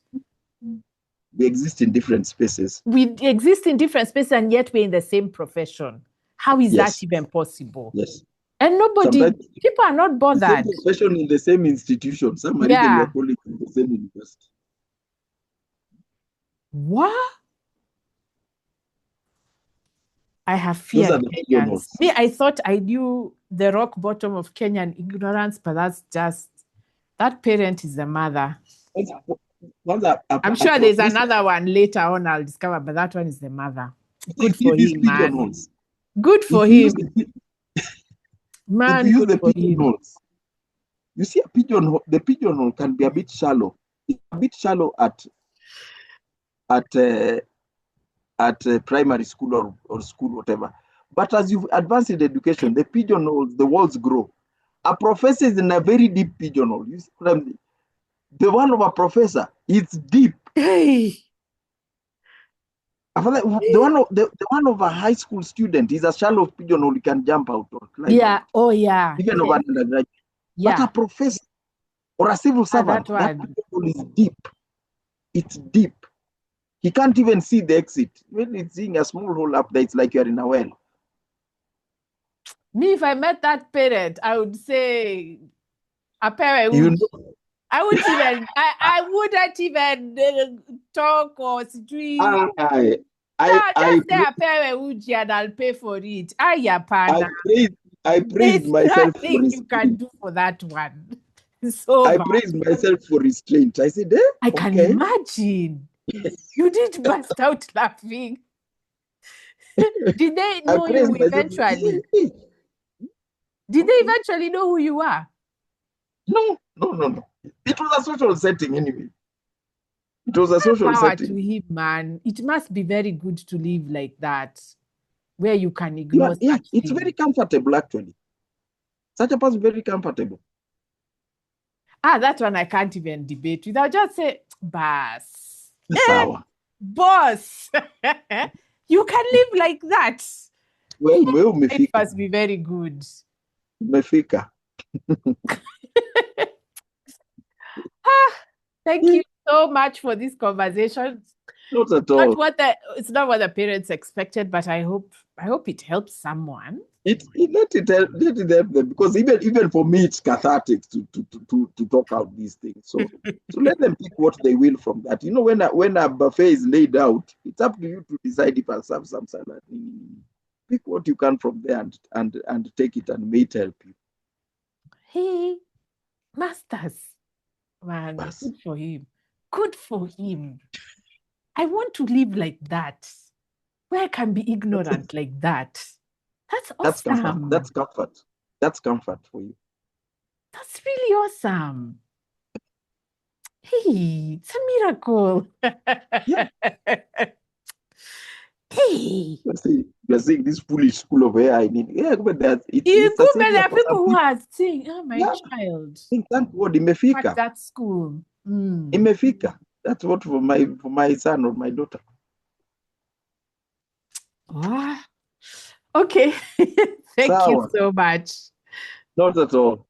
We exist in different spaces. We exist in different spaces and yet we're in the same profession. How is that even possible? Yes. And people are not bothered. The same profession in the same institution. Some are even your colleagues in the same university. What? I have feared Kenyans. Me, I thought I knew the rock bottom of Kenyan ignorance, but that parent is the mother. I'm sure there's another one later on I'll discover, but that one is the mother. Good for him, man. Good for him. Man, if you use the pigeonholes, you see the pigeonhole can be a bit shallow. It's a bit shallow at primary school or school, whatever. But as you advance in education, the pigeonholes, the walls grow. A professor is in a very deep pigeonhole. You see what I mean? The one of a professor, it's deep. Hey. I feel like the one of a high school student is a shallow pigeonhole you can jump out or climb out. Oh yeah. Even of an undergraduate. But a professor or a civil servant, that pigeonhole is deep. It's deep. He can't even see the exit. When it's seeing a small hole up there, it's like you're in a well. Me, if I met that parent, I would say, a parent I wouldn't even talk or stream. Just say a parent and I'll pay for it. I praise myself for restraint. You can do for that one. So I praise myself for restraint. I said, I can imagine. You did burst out laughing. Did they know you eventually? Did they eventually know who you are? No. It was a social setting anyway. It was a social setting. To him, man. It must be very good to live like that, where you can ignore. Yeah, it's very comfortable actually. Such a person very comfortable. That one I can't even debate with. I'll just say, boss. Boss. You can live like that. Well, it must be very good. Mefika. Thank you so much for this conversation. Not at all. It's not what the parents expected, but I hope it helps someone. Let it help them, because even for me it's cathartic to talk out these things. So let them pick what they will from that. When a buffet is laid out, it's up to you to decide if I'll serve some salad. Pick what you can from there and take it, and may it help you. Hey, masters, man, Yes. good for him. Good for him. I want to live like that, where I can be ignorant like that. That's awesome. That's comfort. That's comfort for you. That's really awesome. Hey, it's a miracle. Yeah. Hey. You're saying this foolish school of AI. Yeah, but it's a There savior are for some people who people. are saying, oh, my Yeah. child. Thank God, At that school. imefika. That's what for my son or my daughter. Ah, okay. Thank you Sawa. so much. Not at all.